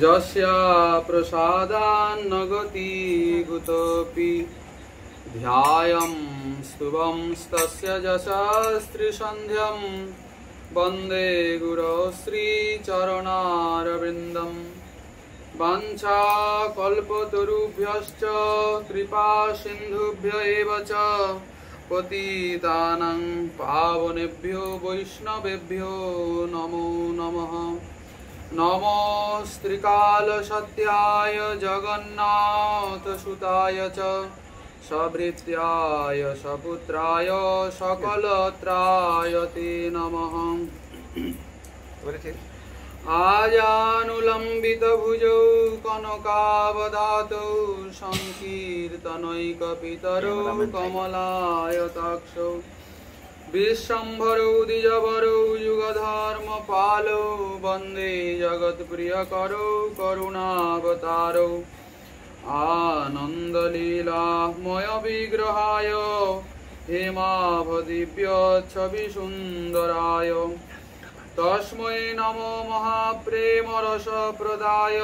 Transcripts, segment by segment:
जस्या प्रसादान्न गति कुतोऽपि ध्यायं स्तुवंस्तस्य यशस्त्रिसन्ध्यं वन्दे गुरो श्रीचरणारविन्दं वाञ्छाकल्पतरुभ्यश्च कृपासिन्धुभ्य एव च पतितानां पावनेभ्यो वैष्णवेभ्यो नमो नमः। नमोऽस्त्रिकालसत्याय जगन्नाथसुताय च सभृत्याय सपुत्राय सकलत्राय ते नमः। आजानुलम्बितभुजौ कनकावदातौ संकीर्तनैकपितरौ कमलायताक्षौ विश्वम्भरौ द्विजवरौ युगधर्मपालौ वन्दे जगत्प्रियकरौ करुणावतारौ आनन्दलीलामयविग्रहाय हेमाभदिव्यच्छविसुन्दराय तस्मै नमो महाप्रेमरसप्रदाय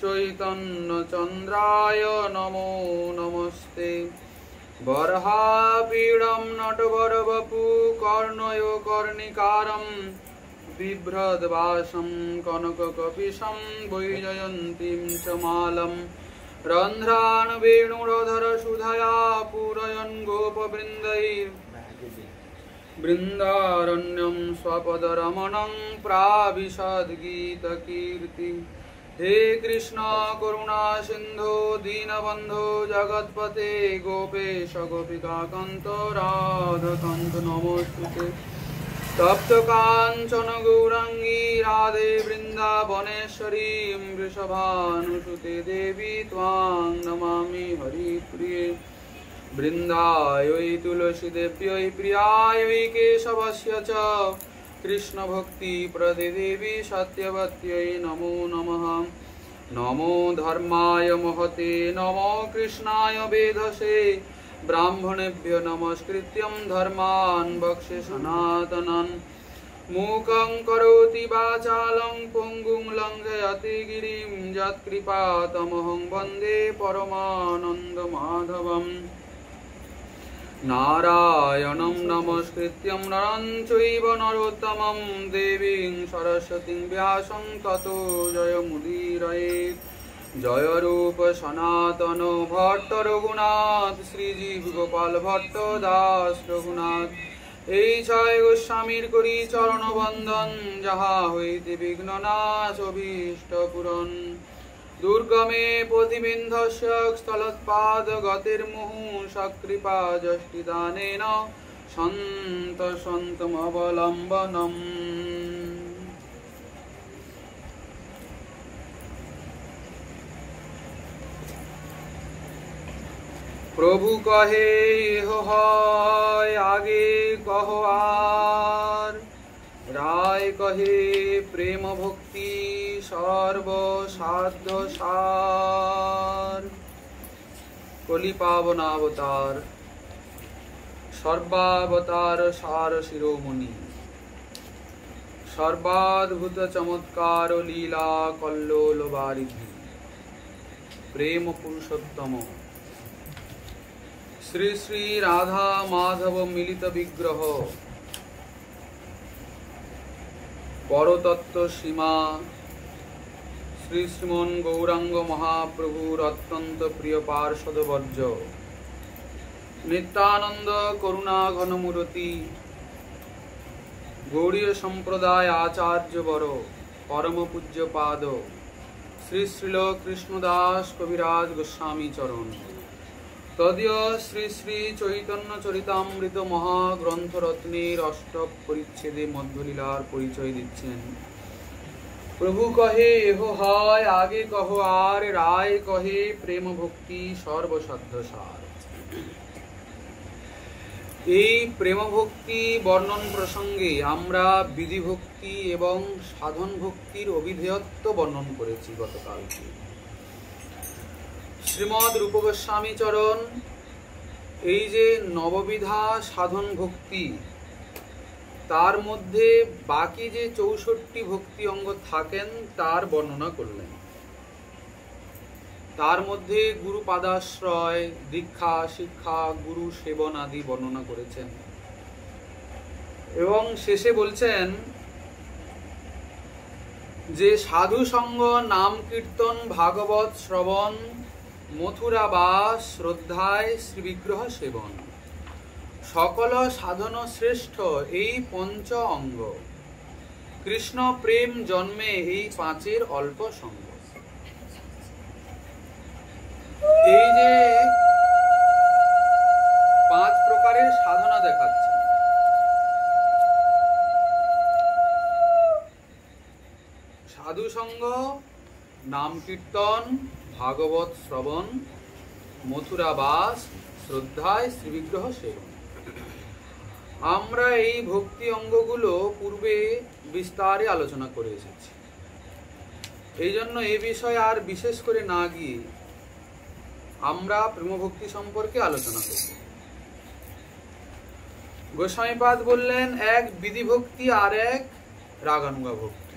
चैतन्यचन्द्राय नमो नमस्ते। बर्हापीडं नटवरवपु कर्णयो कर्णिकारं बिभ्रद्वासं कनककपिशं वैजयन्तीं च मालं रन्ध्रान् वेणुरधरसुधया पूरयन् गोपवृन्दैर्बृन्दारण्यं स्वपदरमणं प्राविशद्गीतकीर्ति। हे कृष्ण करुणा सिंधु दीनबंधु जगत्पते गोपेश गोपिकाकांत राधाकांत नमोस्तुते। तप्त कांचन गौरांगी राधे वृंदावनेश्वरी वृषभानुसुते देवी त्वां नमामि हरिप्रिये। वृंदायै तुलसी देव्यै प्रियायै केशवस्य च कृष्ण भक्ति प्रदे देवी सत्यवत्यै नमो नमः। नमो धर्माय महते नमो कृष्णाय वेधसे ब्राह्मणेभ्यो नमस्कृत्यं धर्मान् वक्षे सनातनान्। मूकं करोति वाचालं पुंगुं लङ्घयति गिरिं यत्कृपातमहं वन्दे परमानन्दमाधवम्। नारायणं नमस्कृत्यं नरं चैव नरोत्तमं देवीं सरस्वतीं व्यासं ततो जयमुदीरयेत्। जय रूप सनातन भट्ट रघुनाथ श्रीजीव गोपाल भट्ट दास रघुनाथ। এই ছয় গোস্বামীর করি চরণ বন্দন যাহা হইতে বিঘ্ন নাশ অভীষ্ট পূরণ। দুর্গমে পথিবিন্ধস্য স্থলোৎপাদ গতির্মুহু সকৃপা যষ্টিদানেন সন্ত সন্তমবলম্বনম। প্রভু কহে ইহ হয় আগে কহ আর, রায় কহে প্রেম ভক্তি সর্বসাধ্য সার। কলি পাবনাবতার সর্বাবতার সার শিরোমণি সর্বাদ্ভুত চমৎকার লীলা কল্লোল বারিধি প্রেম পুরুষোত্তম শ্রী শ্রী রাধা মাধব মিলিত বিগ্রহ পরতত্ত্ব সীমা শ্রী শ্রীমন গৌরাঙ্গ মহাপ্রভুর অত্যন্ত প্রিয় পার্ষদবর্জ নিত্যানন্দ করুণা ঘনমূরতি গৌড়ীয় সম্প্রদায় আচার্যবর পরম পূজ্য পাদ শ্রী শ্রীল কৃষ্ণদাস কবিরাজ গোস্বামী চরণ তদীয় শ্রী শ্রী চৈতন্য চরিতামৃত মহাগ্রন্থরত্নের অষ্টক পরিচ্ছেদে মধ্যলীলার পরিচয় দিচ্ছেন। প্রভু কহে এহ হয় আগে কহ আর, রায় কহে প্রেম ভক্তি সর্বসাধ্য সার। এই প্রেম ভক্তি বর্ণন প্রসঙ্গে আমরা বিধি ভক্তি এবং সাধন ভক্তির অভিধেয়ত্ব বর্ণন করেছি গতকালকে। শ্রীমদ রূপ গোস্বামী চরণ এই যে নববিধা সাধন ভক্তি তার মধ্যে বাকি যে 64 ভক্তি অঙ্গ থাকেন তার বর্ণনা করলেন। তার মধ্যে গুরু পাদাশ্রয়, দীক্ষা, শিক্ষা, গুরু সেবন আদি বর্ণনা করেছেন এবং শেষে বলছেন যে সাধু সঙ্গ, নাম কীর্তন, ভাগবত শ্রবণ, মথুরা বাস, শ্রদ্ধায় শ্রীবিগ্রহ সেবন, সকল সাধন শ্রেষ্ঠ এই পঞ্চ অঙ্গ, কৃষ্ণ প্রেম জন্মে এই পাঁচের অল্প সঙ্গ। এই যে 5 প্রকারের সাধনা দেখাচ্ছে, সাধু সঙ্গ, নাম কীর্তন, ভাগবত শ্রবণ, মথুরা বাস, শ্রদ্ধায় শ্রীবিগ্রহ সেবন। আমরা এই ভক্তি অঙ্গগুলো পূর্বে বিস্তারে আলোচনা করে এসেছি, এই জন্য এ বিষয়ে আর বিশেষ করে না গিয়ে আমরা প্রেমভক্তি সম্পর্কে আলোচনা করব। গোস্বামীপাদ বললেন এক বিধিভক্তি আর এক রাগানুগা ভক্তি।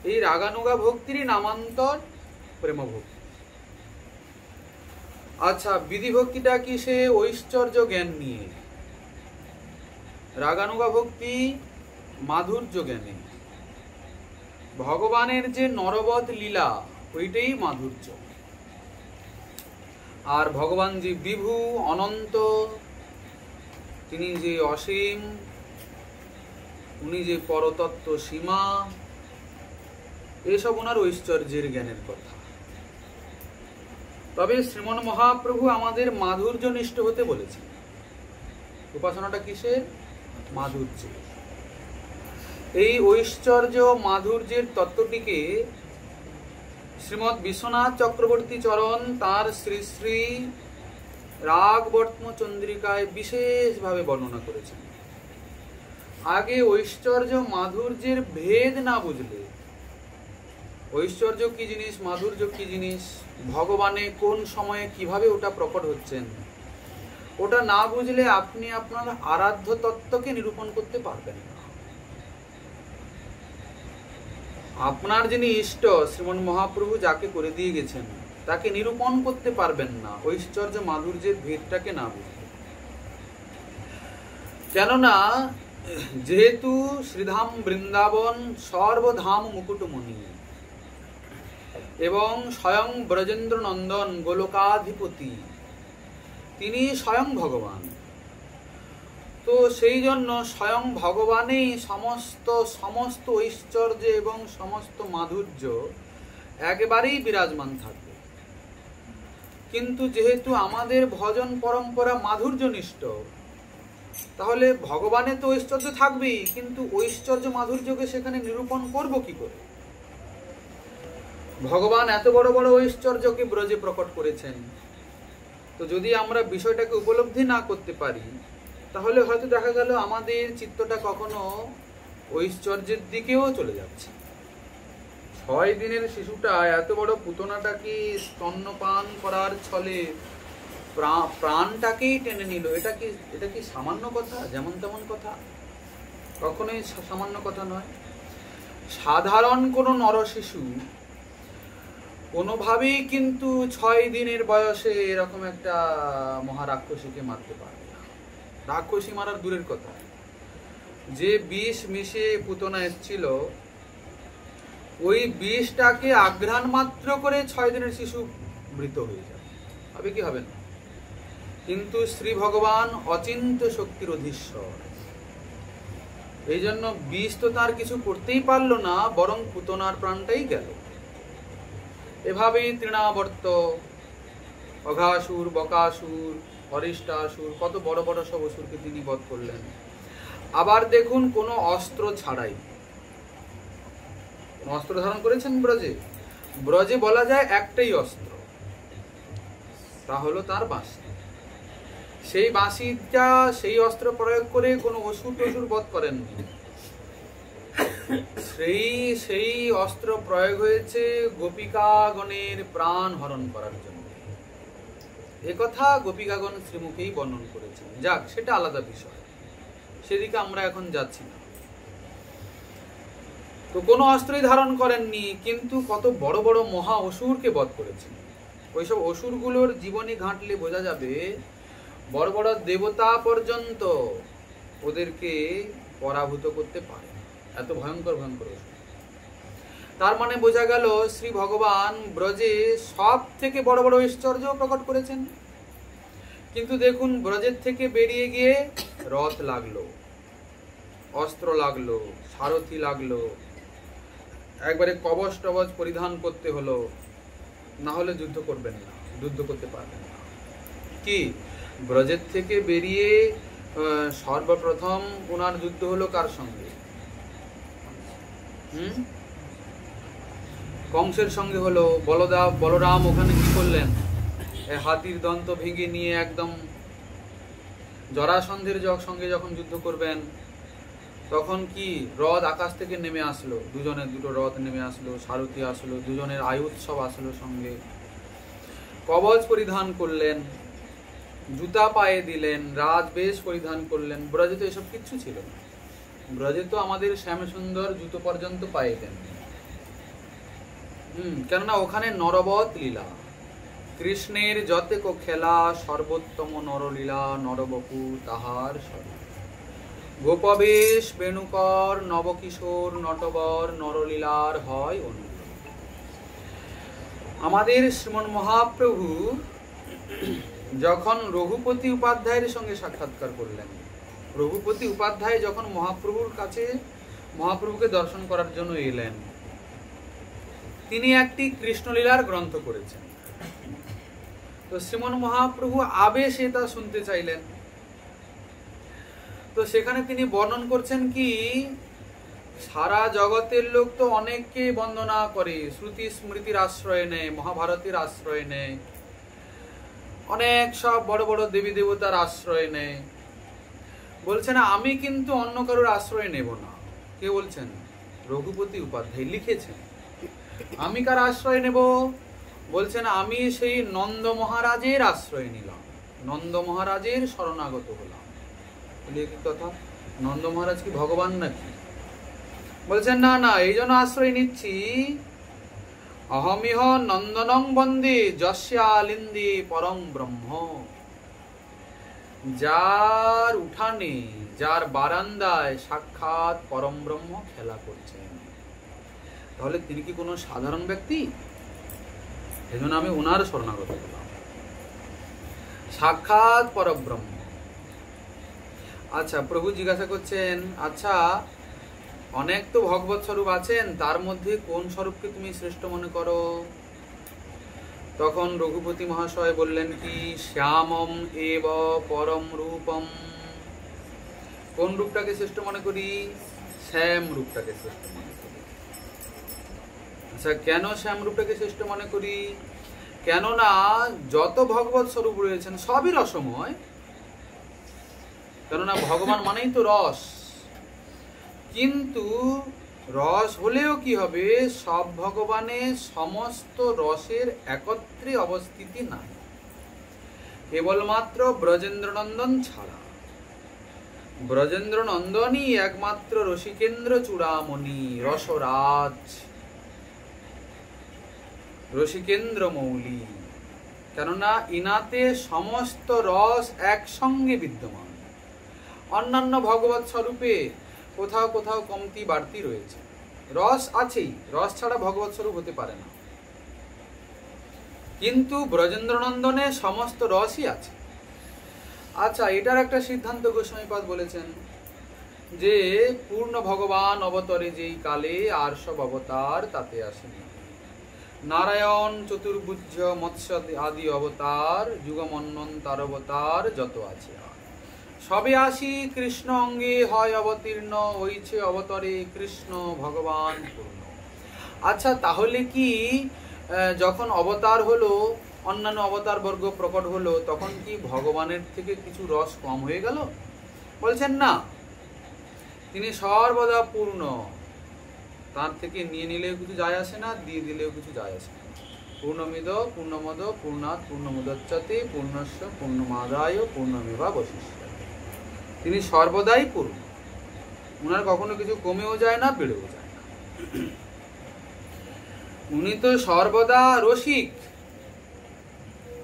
এই রাগানুগা ভক্তিরই নামান্তর প্রেমভক্তি। আচ্ছা, বিধিভক্তিটা কি? সে ঐশ্বর্য জ্ঞান নিয়ে। রাগানুগা ভক্তি মাধুর্য জ্ঞানে। ভগবানের যে নরবধ লীলা, ওইটাই মাধুর্য। আর ভগবান যে বিভু, অনন্ত, তিনি যে অসীম, উনি যে পরতত্ত্ব সীমা, এসব ওনার ঐশ্বর্যের জ্ঞানের কথা। তবে শ্রীমন মহাপ্রভু আমাদের মাধুর্য নিষ্ঠ হতে বলেছেন। উপাসনাটা কিসের? মাধুর্য। এই ঐশ্বর্য মাধুর্যের তত্ত্বটিকে শ্রীমৎ বিশ্বনাথ চক্রবর্তী চরণ তার শ্রী শ্রী রাগবর্ত্ম চন্দ্রিকায় বিশেষভাবে বর্ণনা করেছেন। আগে ঐশ্বর্য মাধুর্যের ভেদ না বুঝলে, ঐশ্বর্য কি জিনিস, মাধুর্য কি জিনিস, ভগবানে কোন সময়ে কিভাবে ওটা প্রকট হচ্ছেন, ওটা না বুঝলে আপনি আপনার আরাধ্য তত্ত্বকে নিরূপণ করতে পারবেন না। আপনার যিনি ইষ্ট শ্রীমন মহাপ্রভু যাকে করে দিয়ে গেছেন, তাকে নিরূপণ করতে পারবেন না ঐশ্বর্য মাধুর্যের ভেদটাকে না বুঝলে। কেননা যেহেতু শ্রীধাম বৃন্দাবন সর্বধাম মুকুটমণি এবং স্বয়ং ব্রজেন্দ্র নন্দন গোলকাধিপতি, তিনি স্বয়ং ভগবান। তো সেই জন্য স্বয়ং ভগবানেই সমস্ত ঐশ্বর্য এবং সমস্ত মাধুর্য একেবারেই বিরাজমান থাকবে। কিন্তু যেহেতু আমাদের ভজন পরম্পরা মাধুর্যনিষ্ঠ, তাহলে ভগবানে তো ঐশ্বর্য থাকবেই, কিন্তু ঐশ্বর্য মাধুর্যকে সেখানে নিরূপণ করব কি করে? ভগবান এত বড় বড় ঐশ্বর্যকে ব্রজে প্রকট করেছেন, তো যদি আমরা বিষয়টাকে উপলব্ধি না করতে পারি, তাহলে হয়তো দেখা গেল আমাদের চিত্তটা কখনো ঐশ্বর্যের দিকেও চলে যাচ্ছে। 6 দিনের শিশুটা এত বড় পুতনাটাকে স্তন্যপান করার ছলে প্রাণটাকেই টেনে নিল। এটা কি সামান্য কথা? যেমন তেমন কথা? কখনোই সামান্য কথা নয়। সাধারণ কোনো নর শিশু কোনোভাবেই কিন্তু 6 দিনের বয়সে এরকম একটা মহারাক্ষসীকে মারতে পারবে না। রাক্ষসী মারার দূরের কথা, যে বিষ মিশিয়ে পুতনা এসেছিল, ওই বিষটাকে আঘ্রাণ মাত্র করে 6 দিনের শিশু মৃত হয়ে যাবে। হবে কি হবে না? কিন্তু শ্রী ভগবান অচিন্ত শক্তির অধীশ্বর, এই জন্য বিষ তো তার কিছু করতেই পারলো না, বরং পুতনার প্রাণটাই গেল। এভাবেই তৃণাবর্ত, অঘাসুর, বকাসুর, অরিষ্টাসুর, কত বড় বড় সব অসুরকে তিনি বধ করলেন। আবার দেখুন, কোনো অস্ত্র ছাড়াই। অস্ত্র ধারণ করেছেন ব্রজে? ব্রজে বলা যায় একটাই অস্ত্র, তা হলো তার বাঁশি। সেই বাঁশিটা, সেই অস্ত্র প্রয়োগ করে কোনো অসুর টসুর বধ করেননি। সেই অস্ত্র প্রয়োগ হয়েছে গোপিকাগণের প্রাণ হরণ করার জন্য। একথা গোপিকাগণ শ্রীমুখেই বর্ণন করেছেন। যাক, সেটা আলাদা বিষয়। সেদিকে আমরা এখন যাচ্ছি না। তো কোনো অস্ত্রই ধারণ করেননি, কিন্তু কত বড় বড় মহা অসুরকে বধ করেছেন। ওইসব অসুরগুলোর জীবনী ঘাঁটলে বোঝা যাবে বড় বড় দেবতা পর্যন্ত ওদেরকে পরাভূত করতে পারে, এত ভয়ঙ্কর ভয়ঙ্কর অসুর। তার মানে বোঝা গেল শ্রী ভগবান ব্রজে সব থেকে বড় বড় ঐশ্বর্য প্রকট করেছেন। কিন্তু দেখুন, ব্রজের থেকে বেরিয়ে গিয়ে রথ লাগলো, অস্ত্র লাগলো, সারথি লাগলো, একবারে কবচ টবচ পরিধান করতে হলো, না হলে যুদ্ধ করবেন না, যুদ্ধ করতে পারবেন না। কি ব্রজের থেকে বেরিয়ে সর্বপ্রথম ওনার যুদ্ধ হলো কার সঙ্গে? কংসের সঙ্গে হলো। বলরাম ওখানে কি করলেন? হাতির দন্ত ভেঙে নিয়ে একদম জরাসন্ধের সঙ্গে যখন যুদ্ধ করবেন, তখন কি রথ আকাশ থেকে নেমে আসলো, দুজনের দুটো রথ নেমে আসলো, সারথি আসলো, দুজনের আয়ুৎসব আসলো সঙ্গে, কবচ পরিধান করলেন, জুতা পায়ে দিলেন, রাজবেশ পরিধান করলেন। ব্রজে তো এসব কিচ্ছু ছিল না। ব্রজে তো আমাদের শ্যামসুন্দর জুতো পর্যন্ত পায়ে দেন। কেননা ওখানে নরবত লীলা, কৃষ্ণের যতেক খেলা, সর্বোত্তম নরলীলা, নরবপু তাহার স্বরূপ। গোপবেশ বেণুকর নবকিশোর নটবর, নরলীলার হয় অনুভব। আমাদের শ্রীমন মহাপ্রভু যখন রঘুপতি উপাধ্যায়ের সঙ্গে সাক্ষাৎকার করলেন, রঘুপতি উপাধ্যায় যখন মহাপ্রভুর কাছে মহাপ্রভুকে দর্শন করার জন্য এলেন, তিনি একটি কৃষ্ণলীলার গ্রন্থ করেছেন। তো শ্রীমন মহাপ্রভু আবেশে তা শুনতে চাইলেন। তো সেখানে তিনি বর্ণন করছেন কি, সারা জগতের লোক তো অনেককে বন্দনা করে, শ্রুতি স্মৃতির আশ্রয় নেয়, মহাভারতের আশ্রয় নেয়, অনেক সব বড় বড় দেবী দেবতার আশ্রয় নেয়। বলছেন আমি কিন্তু অন্য কারোর আশ্রয় নেব না। কে বলছেন? রঘুপতি উপাধ্যায় লিখেছেন। আমি কার আশ্রয় নেব? বলছেন আমি সেই নন্দ মহারাজের আশ্রয় নিলাম, নন্দ মহারাজের শরণাগত হলাম। বলি কি কথা, নন্দ মহারাজ কি ভগবান নাকি? বলছেন না না, এই জন্য আশ্রয় নিচ্ছি, অহমিহ নন্দনং বন্দে যস্যালিন্দে পরম ব্রহ্ম। যার উঠানে, যার বারান্দায় সাক্ষাৎ পরম ব্রহ্ম খেলা করছেন, তাহলে তিনি কি কোনো সাধারণ ব্যক্তি? এই জন্য আমি ওনার শরণাগত হলাম, সাক্ষাৎ পরব্রহ্ম। আচ্ছা, প্রভু জিজ্ঞাসা করছেন, আচ্ছা অনেক তো ভগবত স্বরূপ আছেন, তার মধ্যে কোন স্বরূপকে তুমি শ্রেষ্ঠ মনে করো? তখন রঘুপতি মহাশয় বললেন কি, শ্যামম এব পরম রূপম। কোন রূপটাকে শ্রেষ্ঠ মনে করি? শ্যাম রূপটাকে শ্রেষ্ঠ মনে করি। আচ্ছা, কেন শ্যাম রূপটাকে শ্রেষ্ঠ মনে করি? কেননা যত ভগবত স্বরূপ রয়েছেন সবই রসময়। কেননা ভগবান মানেই তো রস। কিন্তু রস হলেও কি হবে, সব ভগবানের সমস্ত রসের একত্রে অবস্থিতি নাই, কেবলমাত্র ব্রজেন্দ্রনন্দন ছাড়া। ব্রজেন্দ্রনন্দনই একমাত্র রসিকেন্দ্র চূড়ামণি, রসরাজ, রসিকেন্দ্র মৌলি। কেননা ইনাতে সমস্ত রস একসঙ্গে বিদ্যমান। অন্যান্য ভগবত স্বরূপে কোথাও কোথাও কমতি বাড়তি রয়েছে, রস আছেই, রস ছাড়া ভগবত স্বরূপ হতে পারে না। কিন্তু ব্রজেন্দ্রনন্দনে সমস্ত রসই আছে। আচ্ছা, এটার একটা সিদ্ধান্ত গোস্বামীপাদ বলেছেন যে পূর্ণ ভগবান অবতরে যেই কালে আর সব অবতার তাতে আসেনি। নারায়ণ চতুর্ভুজ মৎস্য আদি অবতার, যুগমন্বন্তার অবতার যত আছে সবে আসি কৃষ্ণ অঙ্গে হয় অবতীর্ণ, হইছে অবতরে কৃষ্ণ ভগবান পূর্ণ। আচ্ছা, তাহলে কি যখন অবতার হলো, অন্যান্য অবতার বর্গ প্রকট হলো, তখন কি ভগবানের থেকে কিছু রস কম হয়ে গেল? বলছেন না, তিনি সর্বদা পূর্ণ, তার থেকে নিয়ে নিলেও কিছু যায় আসে না, দিয়ে দিলেও কিছু যায় আসে না। পূর্ণমিদ পূর্ণমদ পূর্ণাৎ পূর্ণমুদচ্যতে পূর্ণস্য পূর্ণমাদায় পূর্ণমেবাবশিষ্যতে। তিনি সর্বদাই পূর্ণ, উনার কখনো কিছু কমেও যায় না, বেড়েও যায় না। উনি তো সর্বদা রসিক,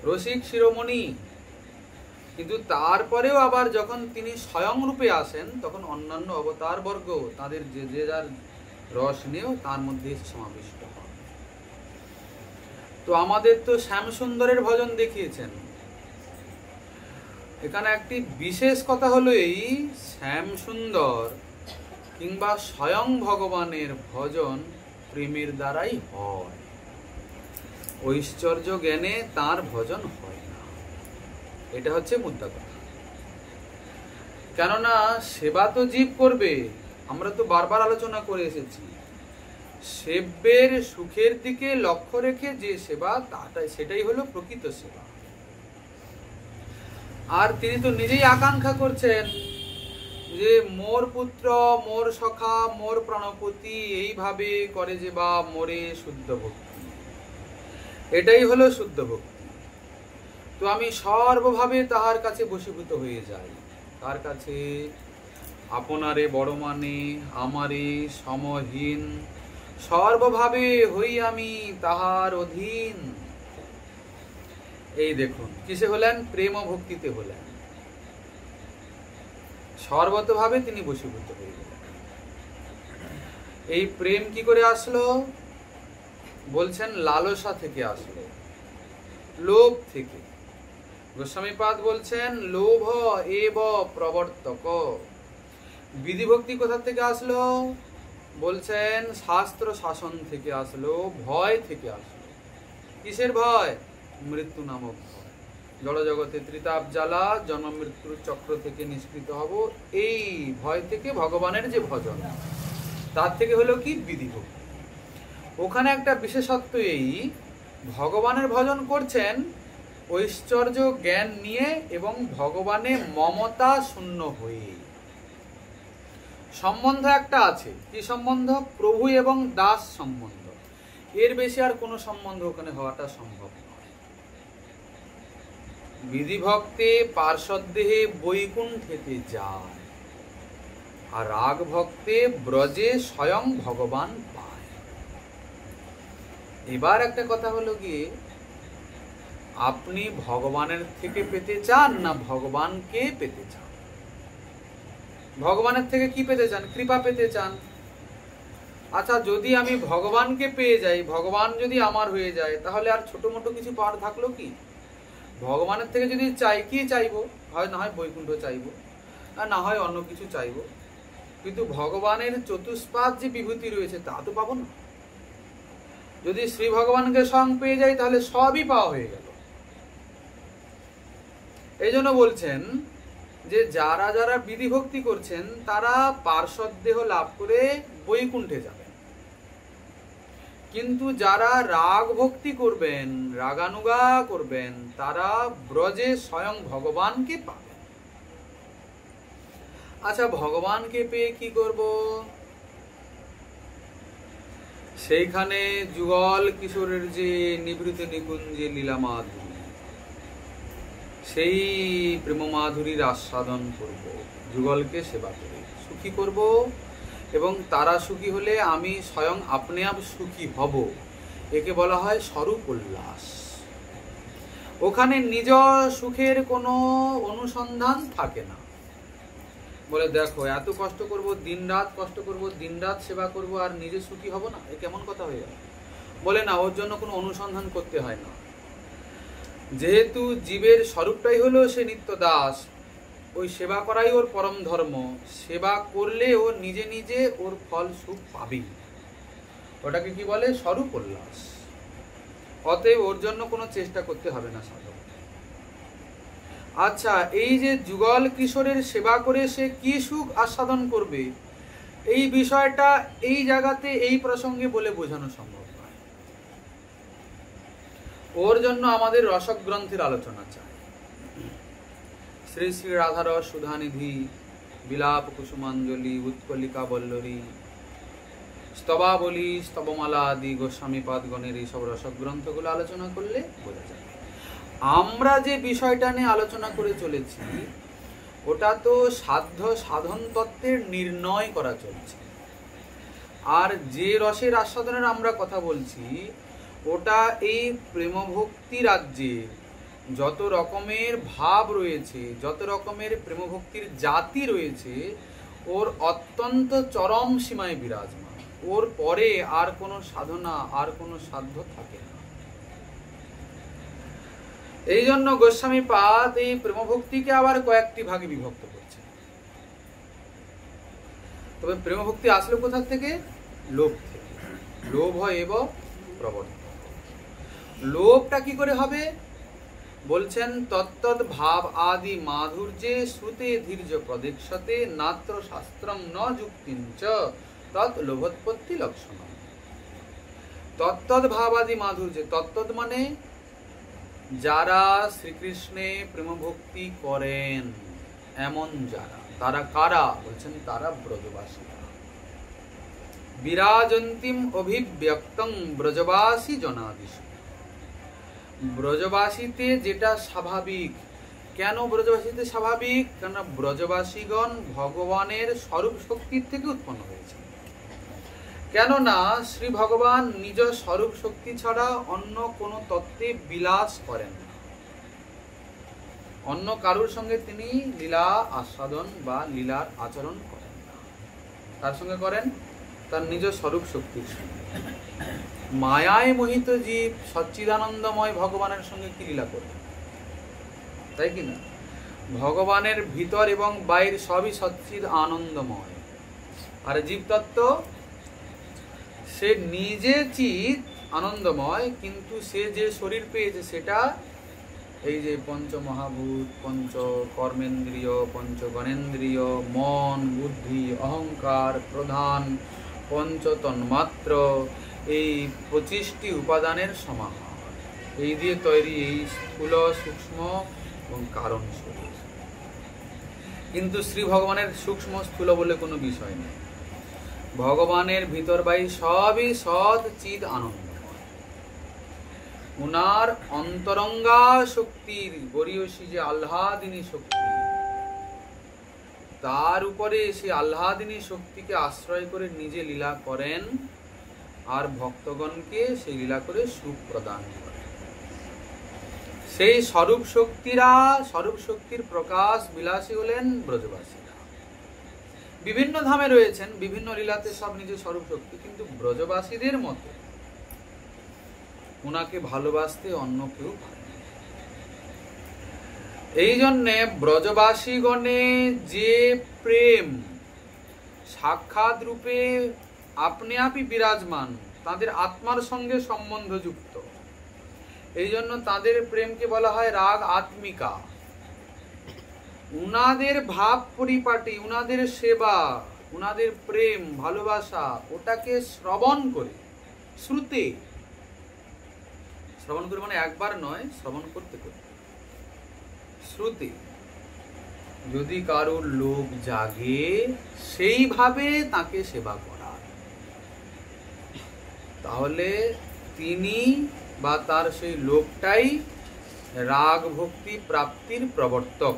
রসিক শিরোমণি। কিন্তু তারপরেও আবার যখন তিনি স্বয়ং রূপে আসেন, তখন অন্যান্য অবতার বর্গ তাদের যে যে যার রস নিয়েও তার মধ্যে সমাবিষ্ট হয়। তো আমাদের তো শ্যামসুন্দরের ভজন দেখিয়েছেন। এখানে একটি বিশেষ কথা হলো এই, শ্যামসুন্দর কিংবা স্বয়ং ভগবানের ভজন প্রেমের দ্বারাই হয়, ঐশ্বর্য জ্ঞানে তার ভজন হয় না। এটা হচ্ছে মুদ্রা কথা। কেননা সেবা তো জীব করবে, আমরা তো বারবার আলোচনা করে এসেছি। সেব্যের সুখের দিকে লক্ষ্য রেখে যে সেবা, সেটাই হলো প্রকৃত সেবা। আর তিনি তো নিজেই আকাঙ্ক্ষা করছেন যে মোর পুত্র, মোর সখা, মোর প্রাণপতি এইভাবে করে যে বা মোরে শুদ্ধ ভক্তি, এটাই হলো শুদ্ধ ভক্তি। তো আমি সর্বভাবে তাহার কাছে বশীভূত হয়ে যাই, তার কাছে আপনারে বড় মানে আমারে সমহীন, সর্বভাবে হই আমি তাহার অধীন। এই দেখুন কিসে হলেন? প্রেম ও ভক্তিতে হলেন। সর্বতভাবে তিনি বশীভূত হয়ে গেলেন। এই প্রেম কি করে আসলো? বলছেন লালসা থেকে আসলো, লোভ থেকে। গোস্বামীপাদ বলছেন লোভ এব প্রবর্তক। বিধিভক্তি কোথা থেকে আসলো? বলছেন শাস্ত্র শাসন থেকে আসলো, ভয় থেকে আসলো। কিসের ভয়? মৃত্যু নামক ভয়। জড় জগতে ত্রিতাপ জ্বালা, জন্ম মৃত্যুর চক্র থেকে নিষ্কৃত হব, এই ভয় থেকে ভগবানের যে ভজন, তার থেকে হলো কি? বিধিভক্তি। ওখানে একটা বিশেষত্ব এই, ভগবানের ভজন করছেন ঐশ্বর্য জ্ঞান নিয়ে এবং ভগবানে মমতা শূন্য হয়ে। সম্বন্ধ একটা আছে, কি সম্বন্ধ? প্রভু এবং দাস সম্বন্ধ। এর বেশি আর কোনো সম্বন্ধ ওখানে হওয়াটা সম্ভব নয়। বিধিভক্তে পার্শ্বদেহে বৈকুণ্ঠেতে যায়, আর রাগ ভক্তে ব্রজে স্বয়ং ভগবান পায়। এবার একটা কথা হলো গিয়ে, আপনি ভগবানের থেকে পেতে চান না ভগবানকে পেতে চান? ভগবানের থেকে কি পেতে চান? কৃপা পেতে চান। আচ্ছা, যদি আমি ভগবানকে পেয়ে যাই, ভগবান যদি আমার হয়ে যায়, তাহলে আর ছোট মোটো কিছু পাওয়ার থাকলো কি? ভগবানের থেকে যদি চাই, কি চাইবো? হয় না হয় বৈকুণ্ঠ চাইবো, আর না হয় অন্য কিছু চাইবো। কিন্তু ভগবানের চতুষ্পাদ যে বিভূতি রয়েছে তা তো পাবো না। যদি শ্রী ভগবানকে স্বয়ং পেয়ে যাই, তাহলে সবই পাওয়া হয়ে গেল। এই জন্য বলছেন যে যারা যারা বিধি ভক্তি করছেন, তারা পার্শ্বদেহ লাভ করে বৈকুণ্ঠে যাবেন। কিন্তু যারা রাগ ভক্তি করবেন, রাগানুগা করবেন, তারা ব্রজে স্বয়ং ভগবানকে পাবেন। আচ্ছা, ভগবানকে পেয়ে কি করব? সেইখানে যুগল কিশোরের যে নিভৃত নিকুঞ্জে লীলা মাধুরী, সেই প্রেম মাধুরীর আস্বাদন করব, যুগলকে সেবা করে সুখী করব, এবং তারা সুখী হলে আমি স্বয়ং আপনি আপ সুখী হব। একে বলা হয় স্বরূপ উল্লাস। ওখানে নিজ সুখের কোনো অনুসন্ধান থাকে না। বলে দেখো, এত কষ্ট করব, দিন রাত কষ্ট করব, দিন রাত সেবা করব, আর নিজে সুখী হব না? এ কেমন কথা হয়ে গেল? বলে না, ওর জন্য কোনো অনুসন্ধান করতে হয় না। যেহেতু জীবের স্বরূপটাই হলো সে নিত্য দাস, ওই সেবা করাই ওর পরম ধর্ম। সেবা করলে ও নিজে নিজে ওর ফল সুখ পাবেই। ওটাকে কি বলে? স্বরূপ উল্লাস। অতএব ওর জন্য কোনো চেষ্টা করতে হবে না সাধক। আচ্ছা, এই যে যুগল কিশোরের সেবা করে সে কি সুখ আস্বাদন করবে, এই বিষয়টা এই জায়গাতে এই প্রসঙ্গে বলে বোঝানো সম্ভব নয়। ওর জন্য আমাদের রসক গ্রন্থের আলোচনা চাই। শ্রী শ্রী রাধারস সুধানিধি, বিলাপ কুসুমাঞ্জলি, উৎকলিকা বল্লরী, স্তবাবলী, স্তবমালা আদি গোস্বামীপাদগণের এইসব রসক গ্রন্থগুলো আলোচনা করলে বোঝা যায়। আমরা যে বিষয়টা নিয়ে আলোচনা করে চলেছি, ওটা তো সাধ্য সাধন তত্ত্বের নির্ণয় করা চলছে। আর যে রসের আস্বাদনের আমরা কথা বলছি ওটা এই প্রেমভক্তি রাজ্যে যত রকমের ভাব রয়েছে, যত রকমের প্রেমভক্তির জাতি রয়েছে, ওর অত্যন্ত চরম সীমায় বিরাজমান। ওর পরে আর কোনো সাধনা, আর কোনো সাধ্য থাকে না। এই জন্য গোস্বামী পাদ এই প্রেমভক্তিকে আবার কয়েকটি ভাগে বিভক্ত করছে। তবে প্রেমভক্তি আসলে কোথা থেকে? লোভ থেকে। লোভ এব প্রবর্তন। লোভটা কি করে হবে? বলছেন তত্তদ ভাব আদি মাধুর্যে শ্রুতে ধীর্য প্রদীক্ষতে নাত্র শাস্ত্রং ন যুক্তিঞ্চ তৎ লোভোৎপত্তি লক্ষণম। তত্তদ ভাব আদি মাধুর্যে, তত্তদ মানে যারা শ্রীকৃষ্ণে প্রেমভক্তি করেন এমন যারা, তারা কারা? বলছেন তারা ব্রজবাসীরা। বিরাজন্তিম অভিব্যক্তং ব্রজবাসী জনাদিষু। ব্রজবাসীতে যেটা স্বাভাবিক। কেন ব্রজবাসীতে স্বাভাবিক? কেন ব্রজবাসীগণ ভগবানের স্বরূপ শক্তির থেকে উৎপন্ন হয়েছে। কেননা শ্রী ভগবান নিজ স্বরূপ শক্তি ছাড়া অন্য কোন তত্ত্বে বিলাস করেন না। অন্য কারুর সঙ্গে তিনি লীলা আস্বাদন বা লীলার আচরণ করেন না। তার সঙ্গে করেন তার নিজ স্বরূপ শক্তির সঙ্গে। মায়ায় মোহিত জীব সচ্চিদানন্দময় ভগবানের সঙ্গে কি লীলা করবে? তাই কি না? ভগবানের ভিতর এবং বাইর সবই সচ্চিদ আনন্দময়। আর জীবতত্ত্ব সে নিজে চিৎ আনন্দময়, কিন্তু সে যে শরীর পেয়েছে সেটা এই যে পঞ্চ মহাভূত, পঞ্চ কর্মেন্দ্রিয়, পঞ্চ গণেন্দ্রিয়, মন, বুদ্ধি, অহংকার, প্রধান, পঞ্চ তন্মাত্র, এই 25টি উপাদানের সমাহার। এই দিয়ে তৈরি এই স্থূল, সূক্ষ্ম এবং কারণ শরীর। কিন্তু শ্রী ভগবানের সূক্ষ্ম স্থূল বলে কোনো বিষয় নেই। ভগবানের ভিতর বাই সবই সৎ চিদ আনন্দ। উনার অন্তরঙ্গা শক্তির গরীয়সী যে আহ্লাদিনী শক্তি, তার উপরে সেই আহ্লাদিনী শক্তিকে আশ্রয় করে নিজে লীলা করেন আর ভক্তগণকে সেই লীলা করে সুখ প্রদান করেন। সেই স্বরূপ শক্তিরা, স্বরূপ শক্তির প্রকাশ বিলাসী হলেন ব্রজবাসীরা। বিভিন্ন ধামে রয়েছেন, বিভিন্ন লীলাতে সব নিজের স্বরূপ শক্তি, কিন্তু ব্রজবাসীদের মতো ওনাকে ভালোবাসতে অন্য কেউ পারে না। এই জন্যে ব্রজবাসীগণে যে প্রেম সাক্ষাৎ রূপে আপনি আপনি বিরাজমান, তাদের আত্মার সঙ্গে সম্বন্ধযুক্ত, এই জন্য তাদের প্রেমকে বলা হয় রাগ আত্মিকা। উনাদের ভাব পরিপাটি, উনাদের সেবা, উনাদের প্রেম ভালোবাসা, ওটাকে শ্রবণ করে, শ্রুতে শ্রবণ করে মানে একবার নয়, শ্রবণ করতে করতে শ্রুতে যদি কারোর লোভ জাগে, সেইভাবে তাকে সেবা করা, তাহলে তিনি বা তার সেই লোকটাই রাগ ভক্তি প্রাপ্তির প্রবর্তক।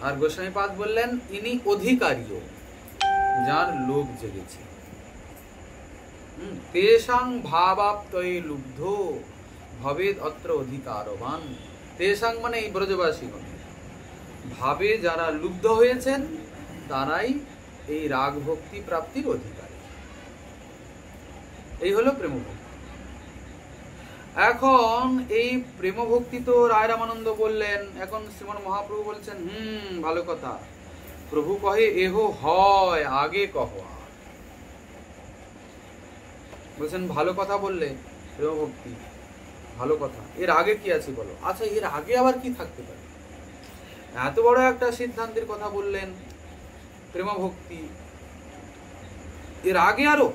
আর গোস্বামীপাদ বললেন ইনি অধিকারীও, যার লোভ জেগেছে। তেষাং ভাবাপ্তয়ে লুব্ধ ভবেদ অত্র অধিকারবান। তেষাং মানে এই ব্রজবাসীগণ ভাবে যারা লুব্ধ হয়েছেন তারাই এই রাগ ভক্তি প্রাপ্তির অধিকারী। এই হলো প্রেমভক্তি। এখন এই প্রেমভক্তি তো রায় রামানন্দ বললেন, এখন শ্রীমান মহাপ্রভু বলছেন ভালো কথা। প্রভু কহে এহ হয় আগে কহ। বলছেন ভালো কথা বললে প্রেমভক্তি, ভালো কথা, এর আগে কি আছে বলো। আচ্ছা, এর আগে আবার কি থাকতে পারে? এত বড় একটা সিদ্ধান্তের কথা বললেন প্রেমভক্তি, এর আগে আরো?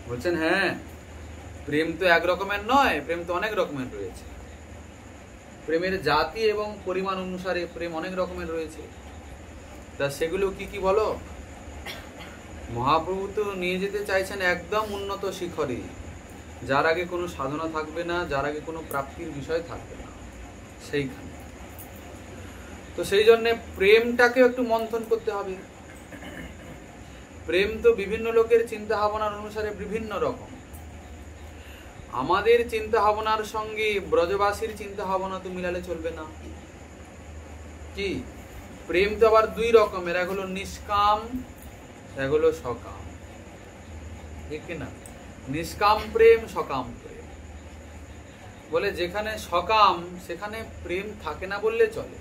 বলছেন হ্যাঁ, প্রেম তো এক রকমের নয়, প্রেম তো অনেক রকমের রয়েছে। প্রেমের জাতি এবং পরিমাণ অনুসারে প্রেম অনেক রকমের রয়েছে। তা সেগুলো কি কি বলো? মহাপ্রভু তো নিয়ে যেতে চাইছেন একদম উন্নত শিখরে, যার আগে কোনো সাধনা থাকবে না, যার আগে কোনো প্রাপ্তির বিষয় থাকবে না, সেইখানে। তো সেই জন্য প্রেমটাকে একটু মন্থন করতে হবে। প্রেম তো বিভিন্ন লোকের চিন্তা ভাবনার অনুসারে বিভিন্ন রকম। আমাদের চিন্তা ভাবনার সঙ্গে ব্রজবাসীর চিন্তা ভাবনা তো মিলালে চলবে না। কি প্রেম তো আবার দুই রকমের, এক হলো নিষ্কাম, এক হলো সকাম, ঠিক না? নিষ্কাম প্রেম, সকাম প্রেম। বলে যেখানে সকাম সেখানে প্রেম থাকে না বললে চলে।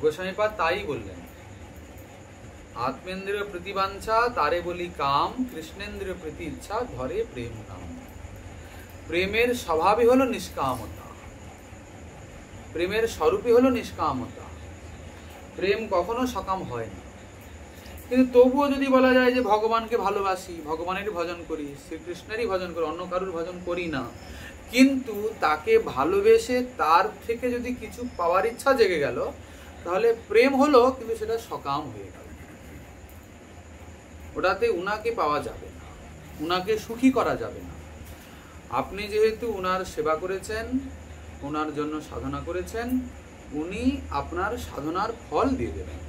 গোস্বামীপাদ তাই বললেন, আত্মেন্দ্রিয় প্রতিবাঞ্ছা তারে বলি কাম, কৃষ্ণেন্দ্রিয় প্রতি ইচ্ছা ধরে প্রেম কাম। প্রেমের স্বভাবই হলো নিষ্কামতা, প্রেমের স্বরূপই হলো নিষ্কামতা। প্রেম কখনো সকাম হয় না। কিন্তু তবুও যদি বলা যায় যে ভগবানকে ভালোবাসি, ভগবানেরই ভজন করি, শ্রীকৃষ্ণেরই ভজন করি, অন্য কারুর ভজন করি না, কিন্তু তাকে ভালোবেসে তার থেকে যদি কিছু পাওয়ার ইচ্ছা জেগে গেল, তাহলে প্রেম হলো, কিন্তু সেটা সকাম হয়ে গেল। ওটাতে উনাকে পাওয়া যাবে না, উনাকে সুখী করা যাবে না। আপনি যেহেতু উনার সেবা করেছেন, উনার জন্য সাধনা করেছেন, উনি আপনার সাধনার ফল দিয়ে দেবেন।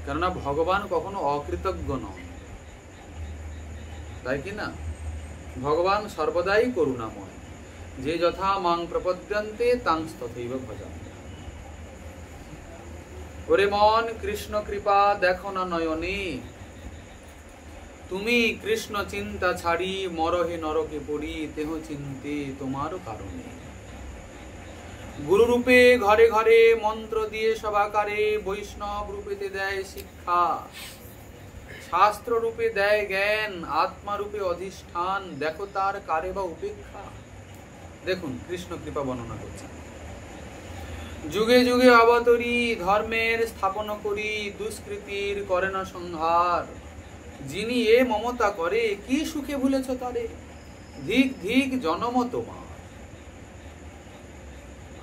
কেননা ভগবান কখনো অকৃতজ্ঞ নন, তাই কি না? ভগবান সর্বদাই করুণাময়। যে যথা মাং প্রপদ্যন্তে তাং তথৈব ভজন্তে। ওরে মন, কৃষ্ণ কৃপা দেখো না নয়নে, তুমি কৃষ্ণ চিন্তা ছাড়ি মরহে নরকে পড়ি, তেহ চিন্তে তোমার কারণে। গুরু রূপে ঘরে ঘরে মন্ত্র দিয়ে সবাকারে, বৈষ্ণব রূপেতে দেয় শিক্ষা, শাস্ত্র রূপে দেয় জ্ঞান, আত্মা রূপে অধিষ্ঠান, দেখো তার কারে বা উপেক্ষা। দেখুন কৃষ্ণ কৃপা বর্ণনা করছেন। যুগে যুগে অবতরী ধর্মের স্থাপন করি, দুষ্কৃতির করে না সংহার, যিনি এ মমতা করে কি সুখে ভুলেছ তারে, ধিক ধিক জনম তোমার।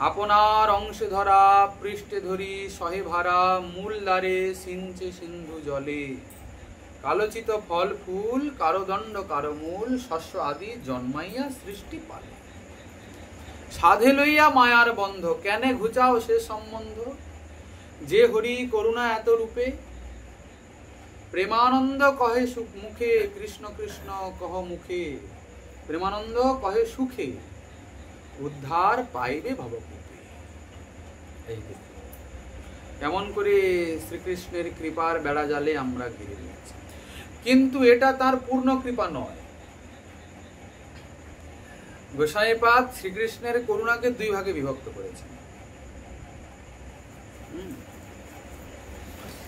আপনার অংশে ধরা পৃষ্ঠে ধরি সহে ভারা, মূল দ্বারে সিঞ্চে সিন্ধু জলে, কালোচিত ফল ফুল কারো দণ্ড কারো মূল, শস্য আদি জন্মাইয়া সৃষ্টি পালে। সাধে লইয়া মায়ার বন্ধ, কেনে ঘুচাও সে সম্বন্ধ, যে হরি করুণা এত রূপে, প্রেমানন্দ কহে সুখ মুখে, কৃষ্ণ কৃষ্ণ কহ মুখে, প্রেমানন্দ কহে সুখে, উদ্ধার পাইবে ভবকূপে। এই কেমন করে শ্রীকৃষ্ণের কৃপার বেড়া জালে আমরা ঘিরে নিয়েছি। কিন্তু এটা তার পূর্ণ কৃপা নয়। গোস্বামীপাদ শ্রীকৃষ্ণের করুণাকে দুই ভাগে বিভক্ত করেছেন।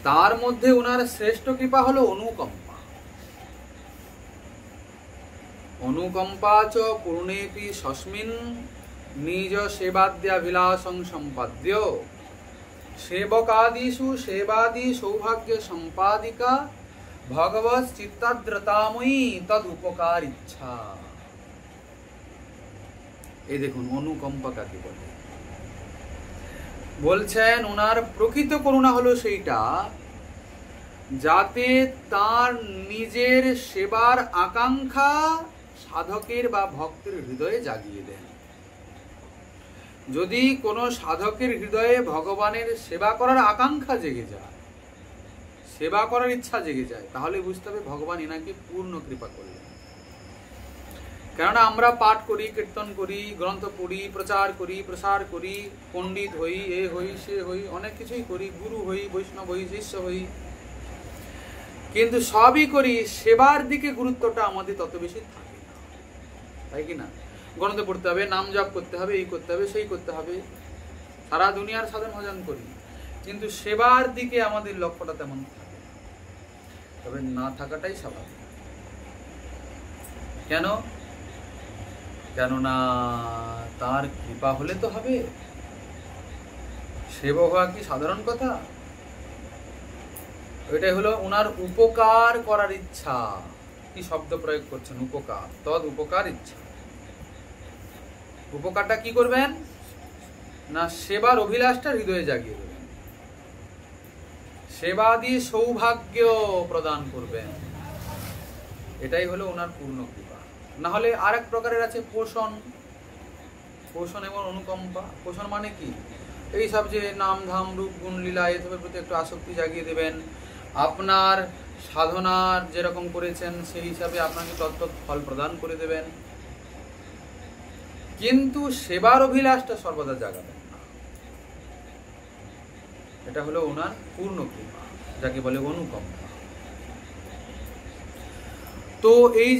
তার মধ্যে উনার শ্রেষ্ঠ কৃপা হলো অনুকম্পা। অনুকম্পা চ পূর্ণেপি সস্মিন নিজ সেবাদ্যাভিলাষং সম্পাদ্য, সেবকাদিষু সেবাদি সৌভাগ্য সম্পাদিকা, ভগবৎ চিত্তাদ্রতাময়ী তদ উপকার ইচ্ছা। এই দেখুন অনুকম্পা কাকে বলে। বলছেন ওনার প্রকৃত করুণা হলো সেইটা যাতে তার নিজের সেবার আকাঙ্ক্ষা সাধকের বা ভক্তের হৃদয়ে জাগিয়ে দেন। যদি কোনো সাধকের হৃদয়ে ভগবানের সেবা করার আকাঙ্ক্ষা জেগে যায়, সেবা করার ইচ্ছা জেগে যায়, তাহলে বুঝতে হবে ভগবান এনাকে পূর্ণ কৃপা করলেন। কেননা আমরা পাঠ করি, কীর্তন করি, গ্রন্থ পড়ি, প্রচার করি, প্রসার করি, পণ্ডিত হই, এ হই সে হই, অনেক কিছুই করি, গুরু হই, বৈষ্ণব হই, শিষ্য হই, কিন্তু সবই করি, সেবার দিকে গুরুত্বটা আমাদের তত বেশি থাকে না, তাই কি না? গ্রন্থ পড়তে হবে, নাম জপ করতে হবে, এই করতে হবে, সেই করতে হবে, সারা দুনিয়ার সাধন ভজন করি, কিন্তু সেবার দিকে আমাদের লক্ষ্যটা তেমন থাকে না। তবে না থাকাটাই স্বাভাবিক। কেন? কেননা তার কৃপা হলে তো হবে। সেবা হওয়া কি সাধারণ কথা? ওইটাই হলো ওনার উপকার করার ইচ্ছা। কি শব্দ প্রয়োগ করছেন? উপকার, তদ উপকার ইচ্ছা। উপকারটা কি করবেন না, সেবার অভিলাষটা হৃদয়ে জাগিয়ে দেবেন, সেবা দিয়ে সৌভাগ্য প্রদান করবেন। এটাই হলো ওনার পূর্ণ কৃপা। না হলে আরেক প্রকারের আছে পোষণ। পোষণ এবং অনুকম্পা। পোষণ মানে কি? এইসব যে নাম ধাম রূপ গুণ লীলা এসবের প্রতি একটু আসক্তি জাগিয়ে দেবেন। আপনার সাধনার যেরকম করেছেন সেই হিসাবে আপনাকে তত্ত্ব ফল প্রদান করে দেবেন, কিন্তু সেবার অভিলাষটা সর্বদা জাগাবেন না। এটা হলো ওনার পূর্ণ কৃপা, যাকে বলে অনুকম্পা। তো এই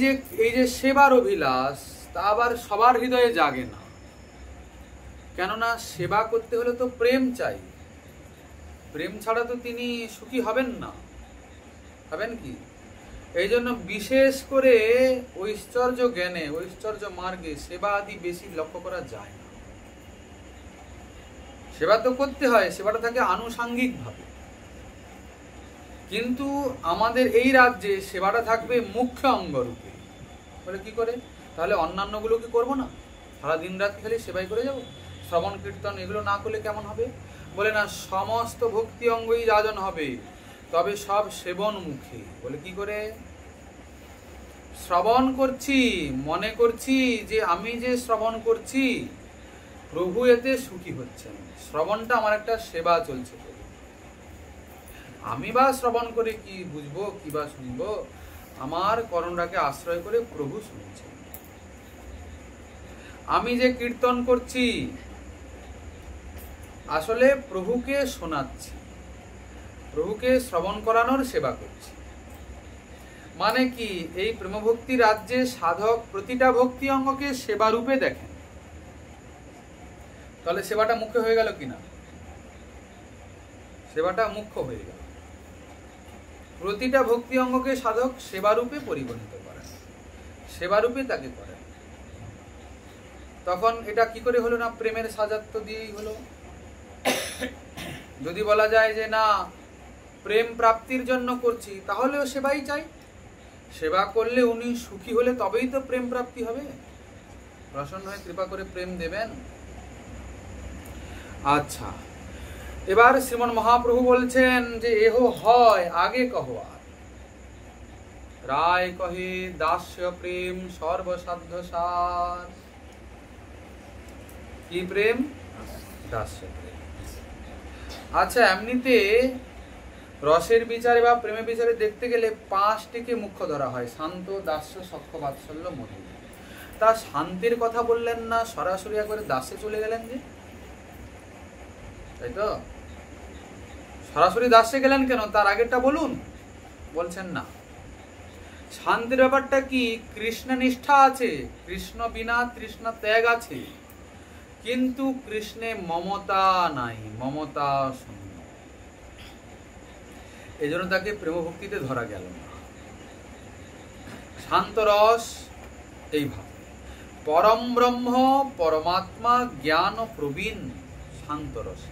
যে সেবার অভিলাষ, তা আবার সবার হৃদয়ে জাগে না, কেননা সেবা করতে হলে তো প্রেম চাই। প্রেম ছাড়া তো তিনি সুখী হবেন না, হবেন কি? এই জন্য বিশেষ করে ঐশ্বর্য জ্ঞানে, ঐশ্বর্য মার্গে সেবা আদি বেশি লক্ষ্য করা যায় না। সেবা তো করতে হয়, সেবাটা থাকে আনুষাঙ্গিক ভাবে, কিন্তু আমাদের এই রাজ্যে সেবাটা থাকবে মুখ্য অঙ্গ রূপে। বলে কি করে? তাহলে অন্যান্য গুলো কি করবো না? সারা দিন রাত খালি সেবাই করে যাবো? শ্রবণ কীর্তন এগুলো না করলে কেমন হবে? বলে না, সমস্ত ভক্তি অঙ্গই যাজন হবে, তবে সব সেবন মুখে। বলে কি করে? শ্রবণ করছি, মনে করছি যে আমি যে শ্রবণ করছি প্রভু এতে সুখী হচ্ছেন, শ্রবণটা আমার একটা সেবা চলছে। আমি বা শ্রবণ করে কি বুঝবো, কি বা শুনবো? আমার করণটাকে আশ্রয় করে প্রভু শুনছেন। আমি যে কীর্তন করছি আসলে প্রভুকে শোনাচ্ছি, প্রভুকে শ্রবণ করানোর সেবা করছি। মানে কি? এই প্রেমভক্তি রাজ্যে সাধক প্রতিটা ভক্তি অঙ্গকে সেবা রূপে দেখেন। তাহলে সেবাটা মুখ্য হয়ে গেল কিনা? সেবাটা মুখ্য হয়ে গেল। প্রতিটা ভক্তি অঙ্গকে সাধক সেবারূপে পরিগণিত করেন, সেবারূপে তাকে করেন। তখন এটা কি করে হলো না? প্রেমের সাজাত্য দিয়েই হলো। যদি বলা যায় যে না, প্রেম প্রাপ্তির জন্য করছি, তাহলেও সেবাই চাই। সেবা করলে উনি সুখী হলে তবেই তো প্রেম প্রাপ্তি হবে। প্রসন্ন হয়ে কৃপা করে প্রেম দেবেন। আচ্ছা, এবার শ্রীমন মহাপ্রভু বলছেন যে এহ হয় আগে কহো আর। রায় কহে দাস্য প্রেম সর্বসাধ্য সার। কি প্রেম? দাস্য প্রেম। আচ্ছা, এমনিতে রসের বিচারে বা প্রেমের বিচারে দেখতে গেলে 5টিকে মুখ্য ধরা হয়: শান্ত, দাস্য, সখ্য, বাৎসল্য, মধুর। তা শান্তির কথা বললেন না, সরাসরি একবারে দাসে চলে গেলেন যে, তাই তো? সরাসরি দাসে গেলেন কেন? তার আগেরটা বলুন। বলছেন না। শান্তির ব্যাপারটা কি? কৃষ্ণ নিষ্ঠা আছে, কৃষ্ণ বিনা তৃষ্ণা ত্যাগ আছে, কিন্তু কৃষ্ণে মমতা নাই, মমতা শূন্য। এই জন্য তাকে প্রেমভক্তিতে ধরা গেল না। শান্ত রস এইভাবে পরম ব্রহ্ম পরমাত্মা জ্ঞান প্রবীণ শান্ত রস।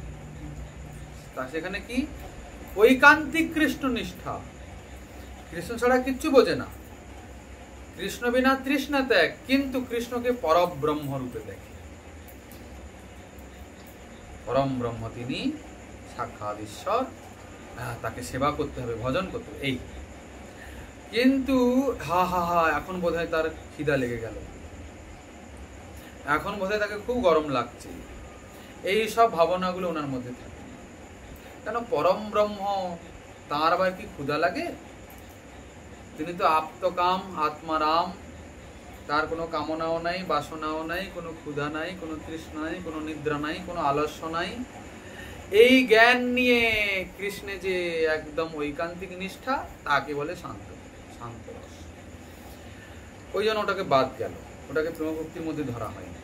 তা সেখানে কি? ঐকান্তিক কৃষ্ণ নিষ্ঠা, কৃষ্ণ ছাড়া কিচ্ছু বোঝে না, কৃষ্ণ বিনা তৃষ্ণা ত্যাগ, কিন্তু কৃষ্ণকে পরব্রহ্ম রূপে দেখে। পরম ব্রহ্ম তিনি, সাক্ষাৎ ঈশ্বর, তাকে সেবা করতে হবে, ভজন করতে হবে। এই কিন্তু হা হা হা, এখন বোধহয় তার খিদা লেগে গেল, এখন বোধহয় তাকে খুব গরম লাগছে, এই সব ভাবনাগুলো ওনার মধ্যে থাকে। কেন? পরম ব্রহ্ম, তাঁর আবার কি ক্ষুধা লাগে? তিনি তো আপ্তকাম, আত্মারাম, তার কোনো কামনাও নাই, বাসনাও নাই, কোনো ক্ষুধা নাই, কোনো তৃষ্ণা নাই, কোনো নিদ্রা নাই, কোনো আলস্য নাই। এই জ্ঞান নিয়ে কৃষ্ণে যে একদম ঐকান্তিক নিষ্ঠা, তাকে বলে শান্ত, শান্ত রস। ওই জন্য ওটাকে বাদ গেল, ওটাকে প্রেমভক্তির মধ্যে ধরা হয়নি।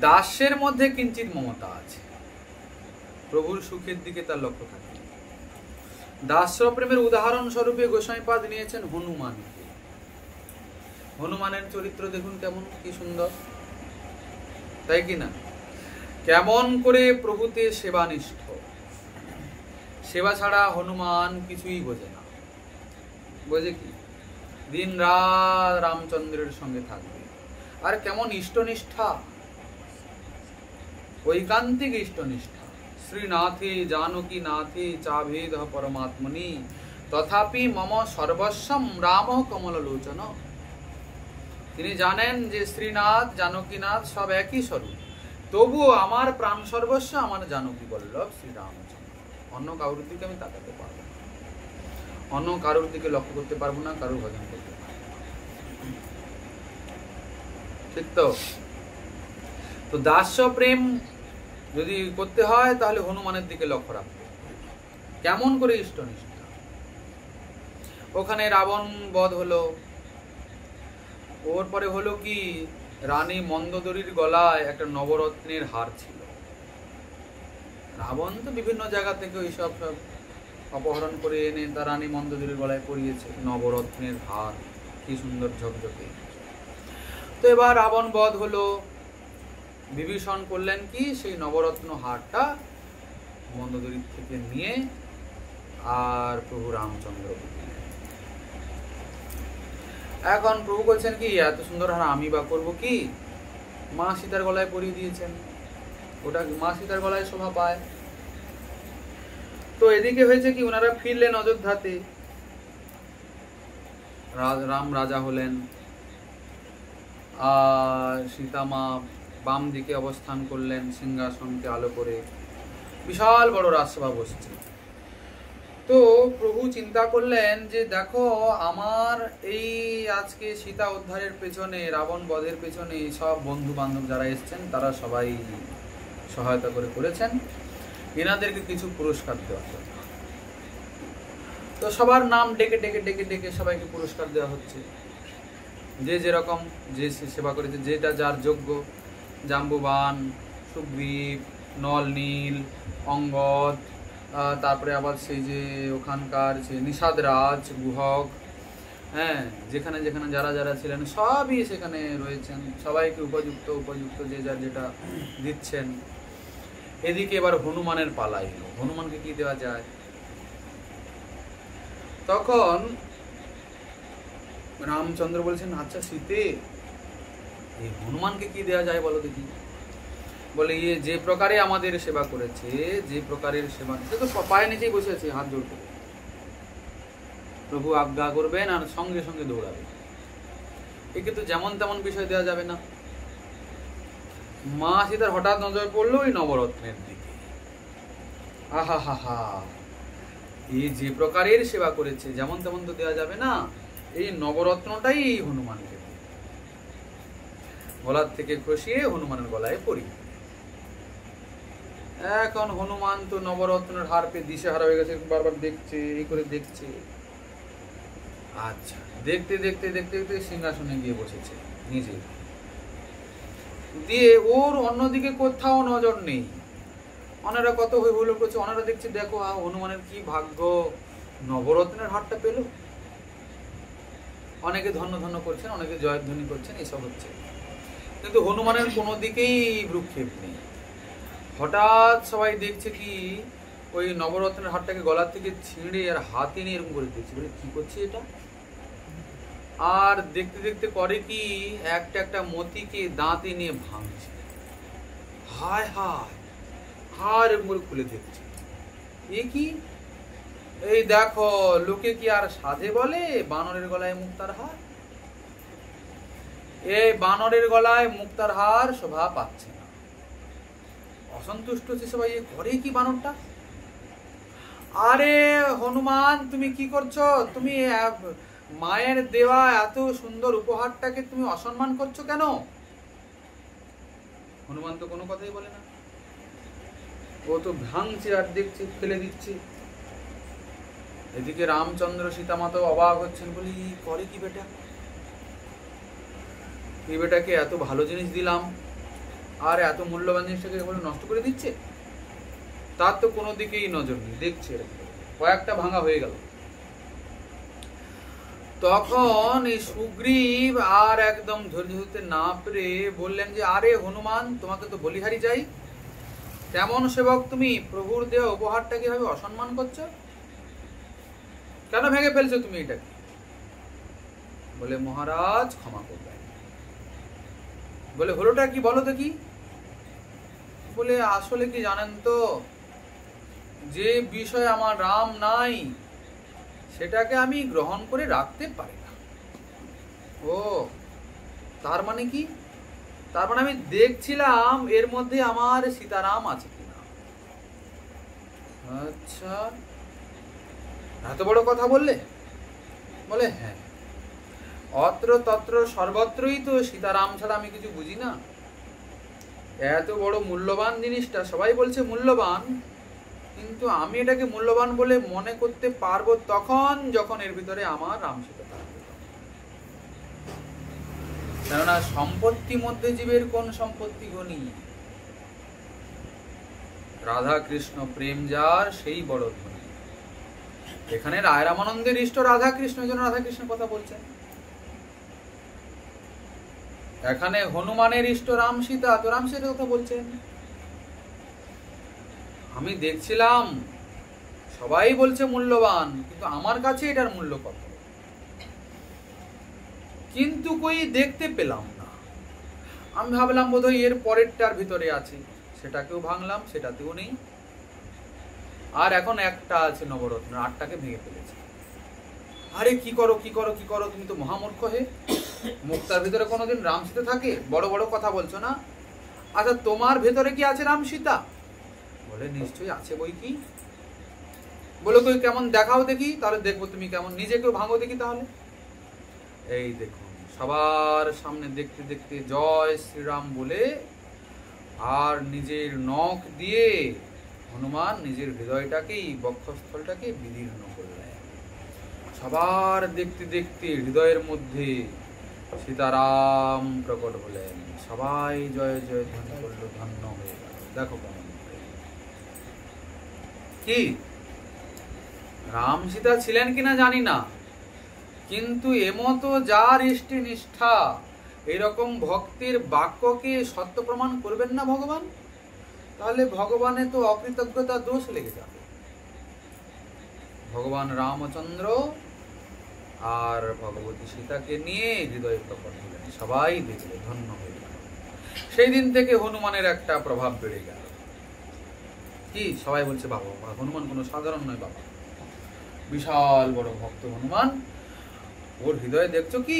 দাসের মধ্যে কিঞ্চিত মমতা আছে, প্রভুর সুখের দিকে তার লক্ষ্য থাকে। দাস্য প্রেমের উদাহরণ স্বরূপে গোসাইপাদ নিয়েছেন হনুমানকে। হনুমানের চরিত্র দেখুন কেমন, কি সুন্দর, তাই কি না? কেমন করে প্রভুতে সেবানিষ্ঠ। সেবা ছাড়া হনুমান কিছুই বোঝে না। বোঝে কি? দিন রাত রামচন্দ্রের সঙ্গে থাকবে। আর কেমন ইষ্টনিষ্ঠা, ঐকান্তিক ইষ্টনিষ্ঠা। শ্রীনাথে জানকী নাথে চাভেদ পরমাত্মনি তথাপি মম সর্বস্বম রাম কমললোচন। তিনি জানেন যে শ্রীনাথ জানকীনাথ সব একই স্বরূপ, তবুও আমার প্রাণ সর্বস্ব আমার জানকী বল্লভ শ্রীরামচন্দ্র, অন্য কারোর দিকে আমি তাকাতে পারবো না, অন্য কারোর দিকে লক্ষ্য করতে পারবো না, কারোর ভজন করতে পারবো না। ঠিক তো? তো দাস্য প্রেম যদি করতে হয় তাহলে হনুমানের দিকে লক্ষ্য রাখতে। কেমন করে ইষ্টনিষ্ঠা? ওখানে রাবণ বধ হলো, ওর পরে হলো কি, রানী মন্দোদরীর গলায় একটা নবরত্নের হার ছিল। রাবণ তো বিভিন্ন জায়গা থেকে ওই সব অপহরণ করে এনে তার রানী মন্দোদরীর গলায় পরিয়েছে নবরত্নের হার, কি সুন্দর ঝকঝকে। তো এবার রাবণ বধ হলো, বিভীষণ করলেন কি, সেই নবরত্ন হারটা মন্দোদরীর থেকে নিয়ে আর প্রভু রামচন্দ্র, এখন প্রভু বলছেন কি, এত সুন্দর হার আমি বা করবো কি, মা সীতার গলায় পরিয়ে দিয়েছেন, ওটা মা সীতার গলায় শোভা পায়। তো এদিকে হয়েছে কি, ওনারা ফিরলেন অযোধ্যাতে, রাম রাজা হলেন, আর সীতামা বাম দিকে অবস্থান করলেন সিংহাসনকে আলো করে, বিশাল বড় রাজসভা বসছে। তো প্রভু চিন্তা করলেন যে দেখো, আমার এই আজকে সীতা উদ্ধারের পেছনে, রাবণ বধের পেছনে সব বন্ধু বান্ধব যারা এসছেন তারা সবাই সহায়তা করেছেন, এনাদেরকে কিছু পুরস্কার দেওয়া হবে। তো সবার নাম ডেকে ডেকে ডেকে ডেকে সবাইকে পুরস্কার দেওয়া হচ্ছে, যে যেরকম যে সেবা করেছে, যেটা যার যোগ্য। জাম্বুবান, সুগ্রীব, নল নীল, অঙ্গদ, তারপরে আবার সেই যে ওখানকার যে নিষাদরাজ, গুহক, হ্যাঁ, যেখানে যেখানে যারা যারা ছিলেন সবই সেখানে রয়েছেন, সবাইকে উপযুক্ত উপযুক্ত যে যার যেটা দিচ্ছেন। এদিকে এবার হনুমানের পালা এলো, হনুমানকে কি দেওয়া যায়? তখন রামচন্দ্র বলছেন, আচ্ছা সীতে, এই হনুমানকে কি দেওয়া যায় বলো দেখি। বলে, ইয়ে যে প্রকারে আমাদের সেবা করেছে, যে প্রকারের সেবা, সে তো পায়ে নিচেই বসে আছে হাত জোড় করে, প্রভু আজ্ঞা করবেন আর সঙ্গে সঙ্গে দৌড়াবে, একে তো যেমন তেমন বিষয় দেওয়া যাবে না। মা সীতার হঠাৎ নজর পড়লো ওই নবরত্নের দিকে, আহা হা হা, এই যে প্রকারের সেবা করেছে যেমন তেমন তো দেওয়া যাবে না, এই নবরত্নটাই এই হনুমানকে গলার থেকে খসিয়ে হনুমানের গলায় পরি। এখন হনুমান তো নবরত্নের হার পেয়ে দিশেহারা হয়ে গেছে, বারবার দেখছে, এই করে দেখছে। আচ্ছা, দেখতে দেখতে দেখতে দেখতে সিংহাসনে গিয়ে বসেছে নিজে, দিয়ে ওর অন্যদিকে কোথাও নজর নেই। অনেরা কত হয়ে হুল্লোড় করছে, অনেরা দেখছে দেখো হনুমানের কি ভাগ্য, নবরত্নের হারটা পেল। অনেকে ধন্য ধন্য করছেন, অনেকে জয়ধ্বনি করছেন, এসব হচ্ছে, কিন্তু হনুমানের কোনো দিকেই ভ্রুক্ষেপ নেই। হঠাৎ সবাই দেখছে কি, ওই নবরত্নের হারটাকে গলার থেকে ছিঁড়ে আর হাতে নিয়ে এরকম করে দেখছে, বলে কি করছে এটা। আর দেখতে দেখতে করে কি, একটা একটা মতিকে দাঁতে নিয়ে ভাঙছে, হায় হায় হার এরকম খুলে দেখছে, এ কি, এই দেখো লোকে কি আর সাধে বলে বানরের গলায় মুক্তার হার, এই বানরের গলায় মুক্তার হার শোভা পাচ্ছে না। অসন্তুষ্ট হচ্ছে সবাই, করে কি বানরটা। আরে হনুমান, তুমি কি করছো? তুমি মায়ের দেওয়া এত সুন্দর উপহারটাকে তুমি অসম্মান করছো কেন? হনুমান তো কোনো কথাই বলে না, ও তো ভাঙছে আর দেখছে, ফেলে দিচ্ছে। এদিকে রামচন্দ্র সীতামাতা অবাক হচ্ছেন, বলি করে কি বেটা, এই বেটাকে এত ভালো জিনিস দিলাম আর এত মূল্যবান জিনিসটাকে বলে নষ্ট করে দিচ্ছে। তার তো কোনো দিকেই নজর নেই, দেখছে কয়েকটা ভাঙা হয়ে গেল। তখন এই সুগ্রীব আর একদম ধৈর্য ধরতে না পেরে বললেন যে, আরে হনুমান, তোমাকে তো বলিহারি চাই, তেমন সেবক তুমি, প্রভুর দেওয়া উপহারটা কিভাবে অসম্মান করছো, কেন ভেঙে ফেলছো তুমি এটাকে? বলে, মহারাজ ক্ষমা করবেন। বলে, হলোটা কি বলো তো কি? বলে, আসলে কি জানেন তো, যে বিষয় আমার রাম নাই সেটাকে আমি গ্রহণ করে রাখতে পারি না। ও, তার মানে কি? তারপর আমি দেখছিলাম এর মধ্যে আমার সীতারাম আছে কিনা। আচ্ছা, এত বড় কথা বললে? বলে হ্যাঁ, অত্র তত্র সর্বত্রই তো সীতারাম ছাড়া আমি কিছু বুঝি না। এত বড় মূল্যবান জিনিসটা সবাই বলছে মূল্যবান, কিন্তু আমি এটাকে মূল্যবান বলে মনে করতে পারবো তখন যখন এর ভিতরে আমার রাম সীতা থাকবে। কেননা সম্পত্তি মধ্যে জীবের কোন সম্পত্তি গণি? রাধা কৃষ্ণ প্রেম যার সেই বড় ধনী। এখানে রায় রামানন্দের ইষ্ট রাধা কৃষ্ণ, জন্য রাধা কৃষ্ণের কথা বলছেন। এখানে হনুমানের ইষ্ট রাম সীতা, তো রাম সীতার কথা বলছেন। আমি দেখছিলাম সবাই বলছে মূল্যবান, কিন্তু আমার কাছে এটার মূল্য কত? কিন্তু কই দেখতে পেলাম না। আমি ভাবলাম বোধহয় এর পরেরটার ভিতরে আছে, সেটাকেও ভাঙলাম, সেটাতেও নেই। আর এখন একটা আছে নবরত্ন, 8টাকে ভেঙে ফেলেছে। আরে কি করো কি করো কি করো, তুমি তো মহামূর্খ হে। মুক্তার ভিতরে কোনোদিন রাম সীতা থাকে? বড় বড় কথা বলছো না। আচ্ছা, তোমার ভেতরে কি আছে রাম সীতা? বলে নিশ্চয়ই আছে বই কি। বলো কই কেমন, দেখাও দেখি। তাহলে দেখবো তুমি কেমন, নিজেকেও ভাঙো দেখি তাহলে। এই দেখুন, সবার সামনে দেখতে দেখতে জয় শ্রীরাম বলে আর নিজের নখ দিয়ে হনুমান নিজের হৃদয়টাকেই, বক্ষস্থলটাকে বিদীর্ণ করলেন। সবার দেখতে দেখতে হৃদয়ের মধ্যে সীতারাম প্রকট হলেন। সবাই জয় জয় ধ্বনি করলো, ধন্য হয়ে গেল। দেখো কেমন কি রাম সীতা ছিলেন কিনা জানি না, কিন্তু এমতো যার ইষ্টি নিষ্ঠা, এরকম ভক্তির বাক্যকে সত্য প্রমাণ করবেন না ভগবান, তাহলে ভগবানের তো অকৃতজ্ঞতা দোষ লেগে যাবে। ভগবান রামচন্দ্র আর ভগবতী সীতাকে নিয়ে হৃদয়ে প্রকট হলেন। সবাই দেখলে, ধন্য হয়ে গেল। সেই দিন থেকে হনুমানের একটা প্রভাব বেড়ে গেল। কি সবাই বলছে বাবা হনুমান কোনো সাধারণ নয়, বাবা বিশাল বড় ভক্ত হনুমান। ওর হৃদয়ে দেখছো কি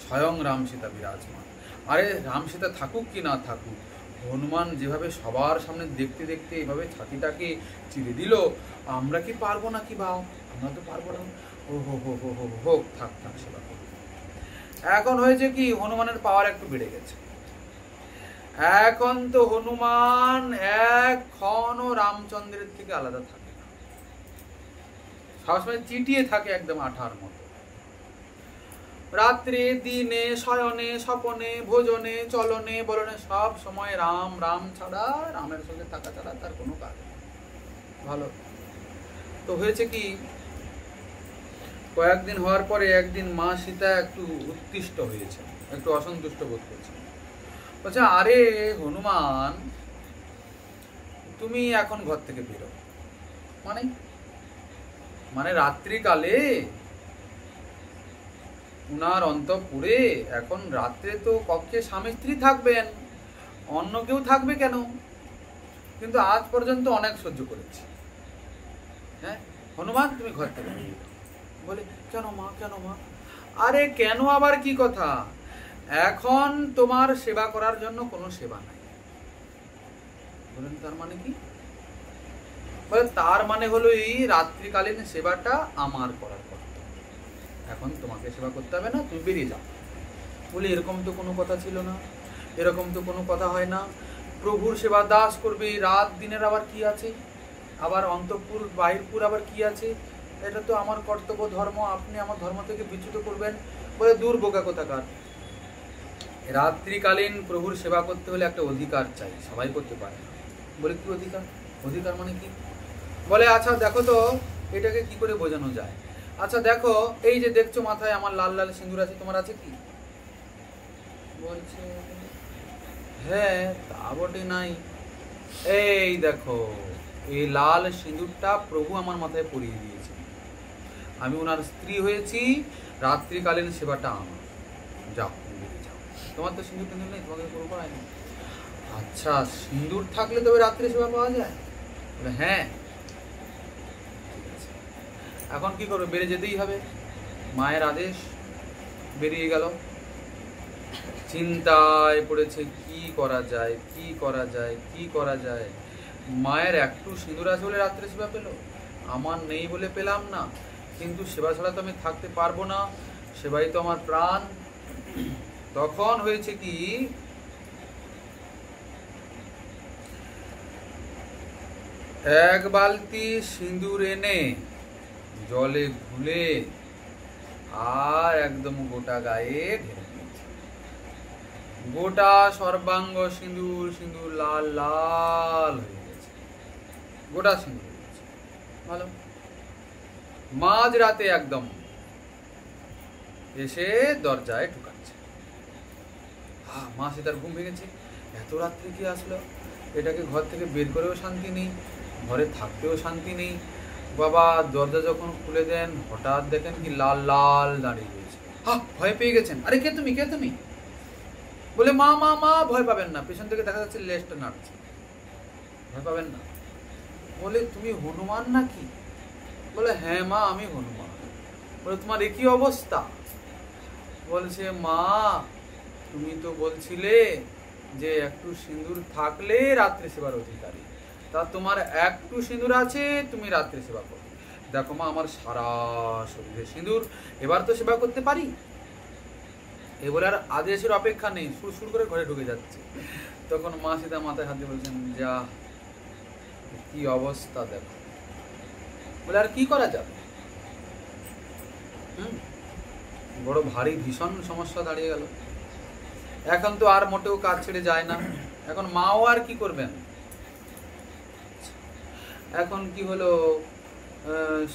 স্বয়ং রাম সীতা বিরাজমান। আরে রাম সীতা থাকুক কি না থাকুক, হনুমান যেভাবে সবার সামনে দেখতে দেখতে এভাবে ছাতিটাকে চিরে দিল, আমরা কি পারবো না? কি বাবা, আমরা তো পারবো না। ও হো হো হো হো হোক, থাক থাক, সেবা করো। এখন হয়েছে কি, হনুমানের পাওয়ার একটু বেড়ে গেছে। এখন তো হনুমান এখনো রামচন্দ্রের থেকে আলাদা থাকে না, সবসময় চিটিয়ে থাকে একদম আঠার মতো। রাত্রে দিনে শয়নে স্বপনে ভোজনে চলনে বলনে সব সময় রাম রাম ছাড়া, রামের সঙ্গে থাকা ছাড়া তার কোনো কাজ নেই। ভালো তো হয়েছে কি, কয়েকদিন হওয়ার পরে একদিন মা সীতা একটু উত্তিষ্ট হয়েছে, একটু অসন্তুষ্ট বোধ করছে। বলছে আরে হনুমান, তুমি এখন ঘর থেকে বেরো। মানে রাত্রিকালে উনার অন্তঃপুরে, এখন রাত্রে তো কক্ষে স্বামী স্ত্রী থাকবেন, অন্য কেউ থাকবে কেন? কিন্তু আজ পর্যন্ত অনেক সহ্য করেছি। হ্যাঁ হনুমান, তুমি ঘর থেকে বেরিয়ে যাও। বলে কেন মা, কেন মা? আরে কেন আবার কি কথা, এখন তোমার সেবা করার জন্য কোনো সেবা নাই। বলেন তার মানে কি? বলে তার মানে হলো এই রাত্রিকালীন সেবাটা আমার করার কর্তব্য, এখন তোমাকে সেবা করতে হবে না, তুমি বেরিয়ে যাও। বলে এরকম তো কোনো কথা ছিল না, এরকম তো কোনো কথা হয় না। প্রভুর সেবা দাস করবে, রাত দিনের আবার কি আছে, আবার অন্তঃপুর বাহিরপুর আবার কি আছে, এটা তো আমার কর্তব্য ধর্ম, আপনি আমার ধর্ম থেকে বিচ্যুত করবেন। বলে দূর বোকা কোথাকার, রাত্রিকালীন প্রভুর সেবা করতে হলে একটা অধিকার চাই, সবাই করতে পারে না। বলে কি অধিকার? অধিকার মানে কি? বলে আচ্ছা দেখো তো এটাকে কি করে বোঝানো যায়। আচ্ছা দেখো, এই যে দেখছো মাথায় আমার লাল লাল সিঁদুর আছে, তোমার আছে কি? বলছে হ্যাঁ তা বটে নাই। এই দেখো, এই লাল সিঁদুরটা প্রভু আমার মাথায় পরিয়ে দিয়েছে, আমি ওনার স্ত্রী হয়েছি, রাত্রিকালীন সেবাটা আমার। যাও যাও, তোমার তো সিঁদুর টিঁদুর নেই, তোমাকে পুরো করায় না। আচ্ছা সিঁদুর থাকলে তবে রাত্রে সেবা পাওয়া যায়? বলে হ্যাঁ। ঠিক আছে, এখন কি করবে? বেরিয়ে যেতেই হবে, মায়ের আদেশ। বেরিয়ে গেল। চিন্তায় পড়েছে কি করা যায়, কি করা যায়, কি করা যায়। মায়ের একটু সিঁদুর আছে বলে রাত্রে সেবা পেল, আমার নেই বলে পেলাম না, কিন্তু সেবা ছাড়া তো আমি থাকতে পারবো না, সেবাই তো আমার প্রাণ। তখন হয়েছে কি, এক বালতি সিঁদুর এনে জলে ধুলে আর একদম গোটা গায়ে ঢেলে দিয়েছে। গোটা সর্বাঙ্গ সিঁদুর, সিঁদুর লাল লাল হয়ে গেছে, গোটা সিঁদুর হয়ে গেছে। ভালো, মাঝ রাতে একদম এসে দরজায় ঢুকাচ্ছে। মা সীতার ঘুম ভেঙেছে, এত রাত্রে কি আসলো, এটাকে ঘর থেকে বের করেও শান্তি নেই, ঘরে থাকতেও শান্তি নেই। বাবা দরজা যখন খুলে দেন, হঠাৎ দেখেন কি লাল লাল দাঁড়িয়ে রয়েছে। ভয় পেয়ে গেছেন, আরে কে তুমি, কে তুমি? বলে মা মা মা, ভয় পাবেন না, পেছন থেকে দেখা যাচ্ছে লেজটা নাড়ছে, ভয় পাবেন না। বলে তুমি হনুমান নাকি? বলে হ্যাঁ মা আমি হনুমান। বলে তোমার একই অবস্থা? বলছে মা তুমি তো বলছিলে যে একটু সিঁদুর থাকলে রাত্রি সেবার অধিকারী, তা তোমার একটু সিঁদুর আছে, তুমি রাত্রি সেবা করো। দেখো মা আমার সারা শরীরে সিঁদুর, এবার তো সেবা করতে পারি। এবার আর আদেশের অপেক্ষা নেই, সুরসুর করে ঘরে ঢুকে যাচ্ছে। তখন মা সীতা মাথায় হাত দিয়ে বলছেন, যা কি অবস্থা দেখো। বলে আর কি করা যাবে, বড় ভারী ভীষণ সমস্যা দাঁড়িয়ে গেল। এখন তো আর মোটেও কাজ ছেড়ে যায় না, এখন মাও আর কি করবেন। এখন কি হলো,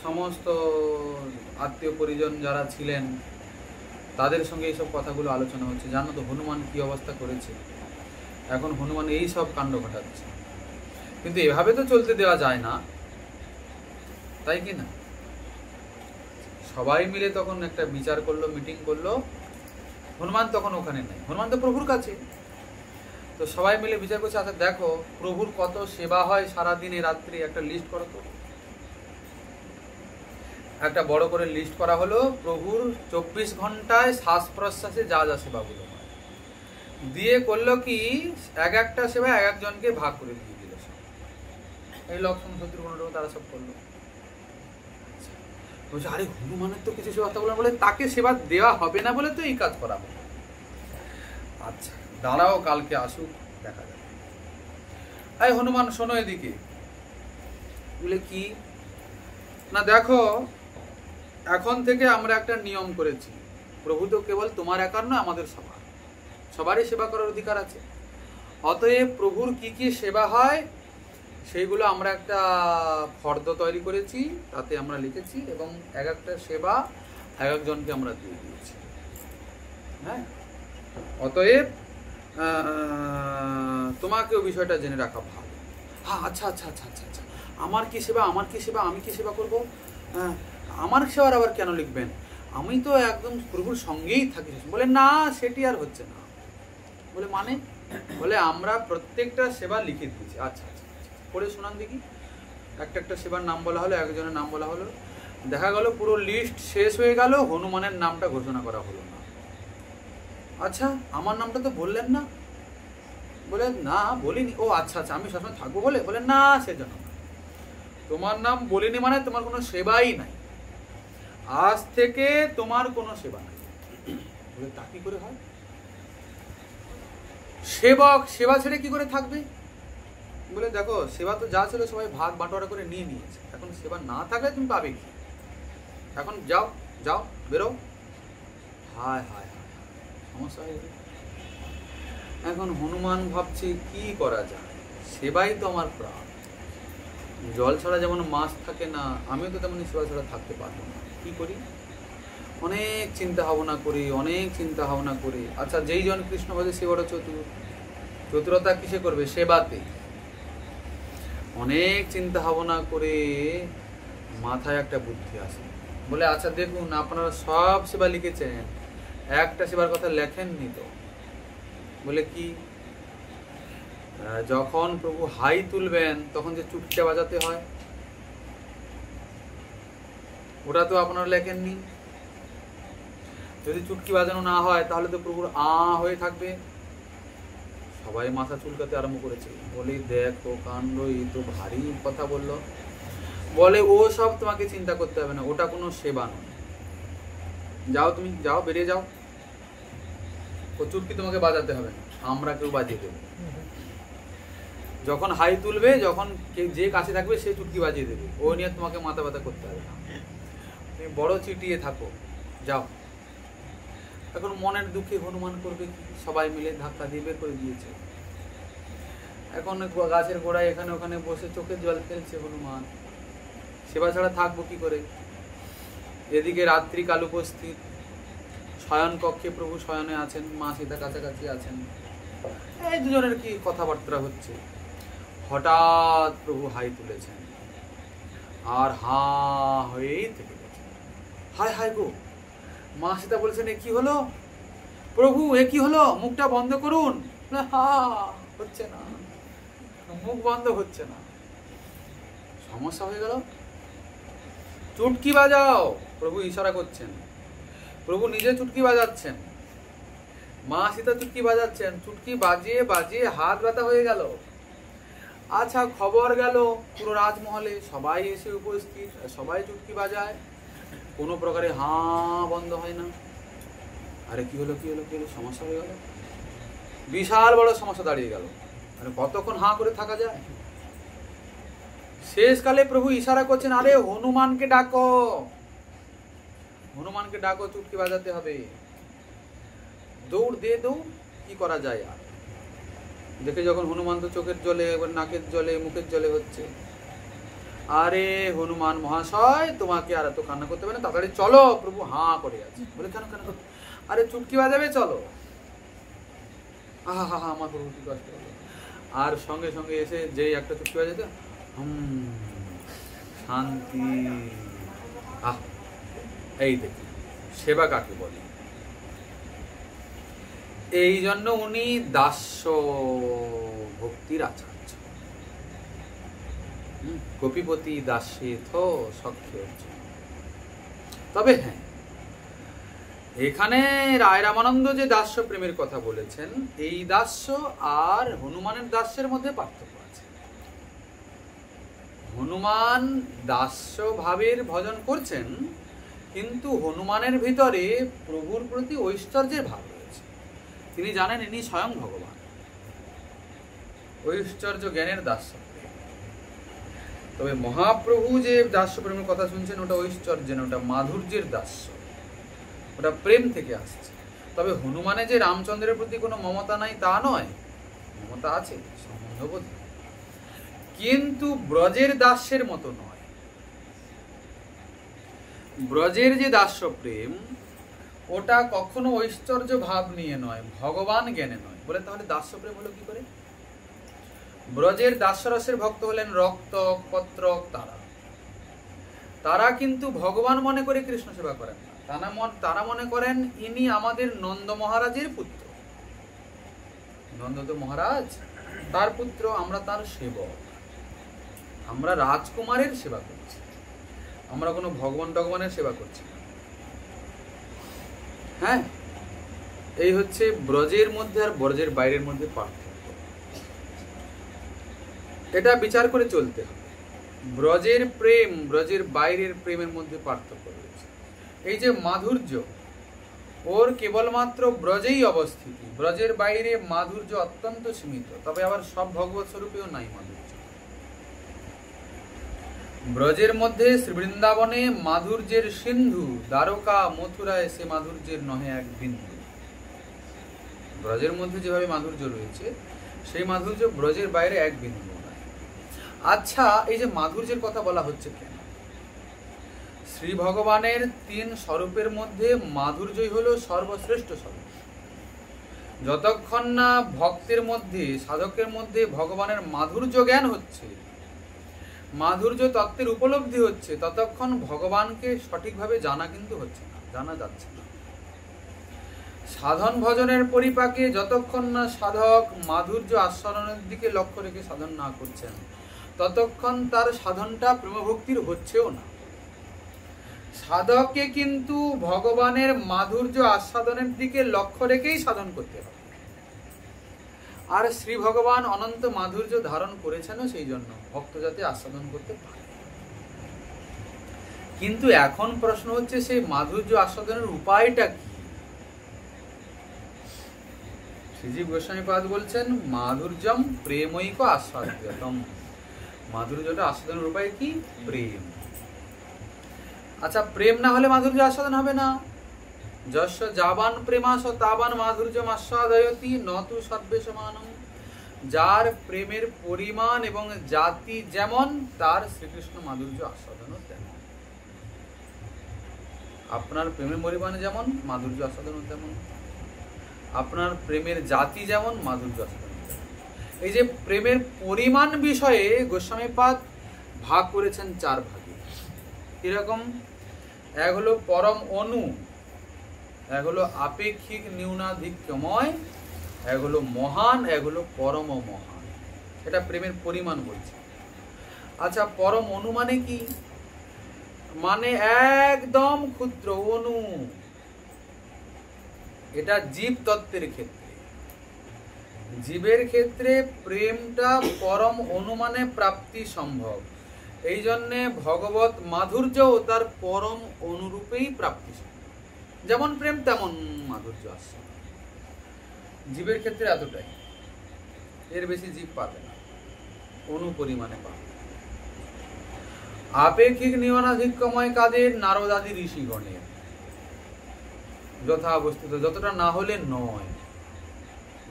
সমস্ত আত্মীয় পরিজন যারা ছিলেন তাদের সঙ্গে এইসব কথাগুলো আলোচনা হচ্ছে। জানো তো হনুমান কি অবস্থা করেছে, এখন হনুমান এই সব কাণ্ড ঘটাচ্ছে। কিন্তু এভাবে তো চলতে দেওয়া যায় না, তাই কি না? সবাই মিলে তখন একটা বিচার করলো, মিটিং করলো। হনুমান তখন ওখানে নেই, হনুমান তো প্রভুর কাছে। তো সবাই মিলে বিচার করছে, আচ্ছা দেখো প্রভুর কত সেবা হয় সারাদিনে রাত্রি, একটা লিস্ট করো তো। একটা বড় করে লিস্ট করা হলো, প্রভুর 24 ঘন্টায় শ্বাস প্রশ্বাসে যা যা সেবাগুলো হয় দিয়ে করলো কি, এক একটা সেবা এক একজনকে ভাগ করে দিয়ে দিল। এই লক্ষণ শত্রুঘ্ন তারা সব করলো। বলছে আরে হনুমানের তো কিছু সেবা বলে, বলে তাকে সেবা দেওয়া হবে না বলে তো এই কাজ করা হবে। আচ্ছা দাঁড়াও, কালকে আসুক দেখা যাবে। এই হনুমান শোনো এদিকে। বলে কি না, দেখো এখন থেকে আমরা একটা নিয়ম করেছি, প্রভু তো কেবল তোমার একার নয়, আমাদের সবার, সবারই সেবা করার অধিকার আছে। অতএব প্রভুর কি কি সেবা হয় সেইগুলো আমরা একটা ফর্দ তৈরি করেছি, তাতে আমরা লিখেছি, এবং এক একটা সেবা এক একজনকে আমরা দিয়ে দিয়েছি। হ্যাঁ, অতএব তোমাকেও বিষয়টা জেনে রাখা ভালো। আচ্ছা আচ্ছা আচ্ছা আচ্ছা আচ্ছা, আমার কি সেবা, আমার কি সেবা, আমি কি সেবা করবো? আমার সেবার আবার কেন লিখবেন, আমি তো একদম প্রভুর সঙ্গেই থাকি। বলে না সেটি আর হচ্ছে না। বলে মানে? বলে আমরা প্রত্যেকটা সেবা লিখে দিয়েছি। আচ্ছা আচ্ছা পড়ে শোনান দেখি। একটা একটা সেবার নাম বলা হলো, একজনের নাম বলা হলো, দেখা গেল পুরো লিস্ট শেষ হয়ে গেল, হনুমানের নামটা ঘোষণা করা হলো না। আচ্ছা আমার নামটা তো বললেন না? বলে না বলিনি। ও আচ্ছা আচ্ছা, আমি সবসময় থাকবো বলে? বলে না সেজন্য তোমার নাম বলিনি, মানে তোমার কোনো সেবাই নাই, আজ থেকে তোমার কোনো সেবা নাই। বলে তা কি করে হয়? সেবক সেবা ছেড়ে কি করে থাকবে? বলে দেখো সেবা তো যা ছিল সবাই ভাগ বাটোয়ারা করে নিয়ে নিয়েছে, এখন সেবা না থাকলে তুমি পাবে কি? এখন যাও যাও বেরো। হায় হায় হায়, সমস্যা হয়ে গেছে। এখন হনুমান ভাবছে কি করা যায়, সেবাই তো আমার প্রাণ, জল ছাড়া যেমন মাছ থাকে না, আমিও তো তেমনি সেবা ছাড়া থাকতে পারবো না, কি করি? অনেক চিন্তা ভাবনা করি, অনেক চিন্তা ভাবনা করি। আচ্ছা যেই জন কৃষ্ণ ভজে সে বড় চতুর, চতুরতা কিসে করবে? সেবাতে। অনেক চিন্তা ভাবনা করে মাথায় একটা বুদ্ধি আসে। বলে আচ্ছা দেখুন আপনারা সব সেবা লিখেছেন, একটা সেবার কথা লেখেননি তো। বলে কি? যখন প্রভু হাই তুলবেন তখন যে চুটকিটা বাজাতে হয়, ওটা তো আপনারা লেখেননি। যদি চুটকি বাজানো না হয় তাহলে তো প্রভুর হয়ে থাকবে। সবাই মাথা চুলকাতে আরম্ভ করেছে, বলে দেখো কাণ্ড, এই তো ভারী কথা বললো। বলে ও সব তোমাকে চিন্তা করতে হবে না, ওটা কোনো সেবা নয়, যাও তুমি যাও, বেরিয়ে যাও, ও চুটকি তোমাকে বাজাতে হবে না, আমরা কেউ বাজিয়ে দেবো। যখন হাই তুলবে, যখন যে কাছে থাকবে সে চুটকি বাজিয়ে দেবে, ও নিয়ে তোমাকে মাথা ব্যথা করতে হবে না, তুমি বড় চিটিয়ে থাকো, যাও। এখন মনের দুঃখে হনুমান করবে কি, সবাই মিলে ধাক্কা দিয়ে বের করে দিয়েছে। এখন গাছের গোড়ায় এখানে ওখানে বসে চোখের জল ফেলছে হনুমান, সেবা ছাড়া থাকবো কি করে। এদিকে রাত্রিকাল উপস্থিত, শয়ন কক্ষে প্রভু শয়নে আছেন, মা সীতা কাছাকাছি আছেন, এই দুজনের কি কথাবার্তা হচ্ছে। হঠাৎ প্রভু হাই তুলেছেন আর হা হয়েই থেকে গেছে। হায় হায় গো, মা সীতা বলছেন এ কি হলো প্রভু, এ কি হলো, মুখটা বন্ধ করুন। হচ্ছে না, মুখ বন্ধ হচ্ছে না, সমস্যা হয়ে গেল। চুটকি বাজাও, প্রভু ইশারা করছেন, প্রভু নিজে চুটকি বাজাচ্ছেন, মা সীতা চুটকি বাজাচ্ছেন, চুটকি বাজিয়ে বাজিয়ে হাত ব্যথা হয়ে গেল। আচ্ছা, খবর গেল পুরো রাজমহলে, সবাই এসে উপস্থিত, সবাই চুটকি বাজায়, কোনো প্রকারে বন্ধ হয় না। আরে কি হলো কি হলো কি হলো, সমস্যা হয়ে গেল, বিশাল বড় সমস্যা দাঁড়িয়ে গেল। আরে কতক্ষণ করে থাকা যায়। শেষকালে প্রভু ইশারা করছেন, আরে হনুমানকে ডাকো, হনুমানকে ডাকো, চুটকি বাজাতে হবে। দৌড় দে দৌড়, কি করা যায় আর। দেখে যখন হনুমান তো চোখের জলে, এবার নাকের জলে, মুখের জলে হচ্ছে। আরে হনুমান মহাশয়, তোমাকে আর এত কান্না করতে হবে না, তাড়াতাড়ি চলো। প্রভু করে আছে, বলে কেন কেন, আরে চুটকি বাজাবে, চলো। আমার প্রভু কি কষ্ট হবে। আর সঙ্গে সঙ্গে এসে যেই একটা চুটকি বাজাতে, শান্তি। এই দেখি সেবা কাকে বলে। এই জন্য উনি দাস্য ভক্তির আচার্য। গোপীপতি দাসে থো সখ্য। তবে হ্যাঁ, এখানে রায় রামানন্দ যে দাস্য প্রেমের কথা বলেছেন, এই দাস্য আর হনুমানের দাস্যের মধ্যে পার্থক্য আছে। হনুমান দাস্য ভাবের ভজন করছেন, কিন্তু হনুমানের ভিতরে প্রভুর প্রতি ঐশ্বর্যের ভাব রয়েছে। তিনি জানেন ইনি স্বয়ং ভগবান। ঐশ্বর্য জ্ঞানের দাস্য। তবে মহাপ্রভু যে দাস্য প্রেমের কথা শুনছেন, ওটা ঐশ্বর্য না, ওটা মাধুর্যের দাস্য, ওটা প্রেম থেকে আসছে। তবে হনুমানে যে রামচন্দ্রের প্রতি কোনো মমতা নাই তা নয়, মমতা আছে, সম্বন্ধবোধ, কিন্তু ব্রজের দাস্যের মতো নয়। ব্রজের যে দাস্য প্রেম, ওটা কখনো ঐশ্বর্য ভাব নিয়ে নয়, ভগবান জ্ঞানে নয়। বলে তাহলে দাস্য প্রেম হলো কি করে? ব্রজের দাস্যরসের ভক্ত হলেন রক্তক, পত্রক, তারা কিন্তু ভগবান মনে করে কৃষ্ণ সেবা করেন না। তারা মনে করেন ইনি আমাদের নন্দ মহারাজের পুত্র, নন্দ তো মহারাজ, তার পুত্র, আমরা তার সেবক, আমরা রাজকুমারের সেবা করছি, আমরা কোনো ভগবানের সেবা করছি না। হ্যাঁ, এই হচ্ছে ব্রজের মধ্যে আর ব্রজের বাইরের মধ্যে পার্থক্য। এটা বিচার করে চলতে হবে। ব্রজের প্রেম, ব্রজের বাইরের প্রেমের মধ্যে পার্থক্য রয়েছে। এই যে মাধুর্য, ওর কেবলমাত্র ব্রজেই অবস্থিতি, ব্রজের বাইরে মাধুর্য অত্যন্ত সীমিত। তবে আবার সব ভগবত স্বরূপেও নাই মাধুর্য। ব্রজের মধ্যে শ্রীবৃন্দাবনে মাধুর্যের সিন্ধু, দ্বারকা মথুরায় সে মাধুর্যের নহে এক বিন্দু। ব্রজের মধ্যে যেভাবে মাধুর্য রয়েছে, সেই মাধুর্য ব্রজের বাইরে এক বিন্দু নয়। আচ্ছা, এই যে মাধুর্যের কথা বলা হচ্ছে কেন? শ্রী ভগবানের 3 স্বরূপের মধ্যে মাধুর্যই হলো সর্বশ্রেষ্ঠ স্বরূপ। যতক্ষণ না ভক্তের মধ্যে, সাধকের মধ্যে ভগবানের মাধুর্য জ্ঞান হচ্ছে, মাধুর্য তত্ত্বের উপলব্ধি হচ্ছে, ততক্ষণ ভগবানকে সঠিকভাবে জানা কিন্তু হচ্ছে না, জানা যাচ্ছে না। সাধন ভজনের পরিপাকে যতক্ষণ না সাধক মাধুর্য আস্বাদনের দিকে লক্ষ্য রেখে সাধন না করছেন, ততক্ষণ তার সাধনটা প্রেমভক্তির হচ্ছেও না। সাধককে কিন্তু ভগবানের মাধুর্য আস্বাদনের দিকে লক্ষ্য রেখেই সাধন করতে হবে। আর শ্রী ভগবান অনন্ত মাধুর্য ধারণ করেছেনও সেই জন্য, ভক্ত যাতে আস্বাদন করতে পারে। কিন্তু এখন প্রশ্ন হচ্ছে সেই মাধুর্য আস্বাদনের উপায়টা কি? শ্রীজীব গোস্বামীপাদ বলছেন মাধুর্যম প্রেমৈক আস্বাদ্যতম। মাধুর্যটা আস্বাদনের উপায় কি? প্রেম। আচ্ছা, প্রেম না হলে মাধুর্য আস্বাদন হবে না। যস্য যাবান প্রেমাস তাবান মাধুর্যম আস্বাদয়তি নতু সর্বে সমানম। যার প্রেমের পরিমাণ এবং জাতি যেমন, তার শ্রীকৃষ্ণ মাধুর্য আস্বাদনও তেমন। আপনার প্রেমের পরিমাণ যেমন, মাধুর্য আস্বাদনও তেমন। আপনার প্রেমের জাতি যেমন, মাধুর্য আস্বাদন তেমন। এই যে প্রেমের পরিমাণ বিষয়ে গোস্বামীপাদ ভাগ করেছেন 4 ভাগে। এরকম এক হলো পরম অনু, এক হলো আপেক্ষিক নিউনাধিক্যময়, এক হলো মহান, এক হলো পরম মহান। এটা প্রেমের পরিমাণ বলছে। আচ্ছা, পরম অনু মানে কি? মানে একদম ক্ষুদ্র অনু। এটা জীব তত্ত্বের ক্ষেত্রে। জীবের ক্ষেত্রে প্রেমটা পরম অনুমানে প্রাপ্তি সম্ভব। এই জন্যে ভগবত মাধুর্য ও তার পরম অনুরূপেই প্রাপ্তি সম্ভব। যেমন প্রেম তেমন মাধুর্য আসছে। জীবের ক্ষেত্রে এতটাই, এর বেশি জীব পাবে না, অনু পরিমাণে পাবে। আপেক্ষিক নিয়নাধিক্যময় কাদের? নারদাদি ঋষিগণের। যথাবস্থিত, যতটা না হলে নয়,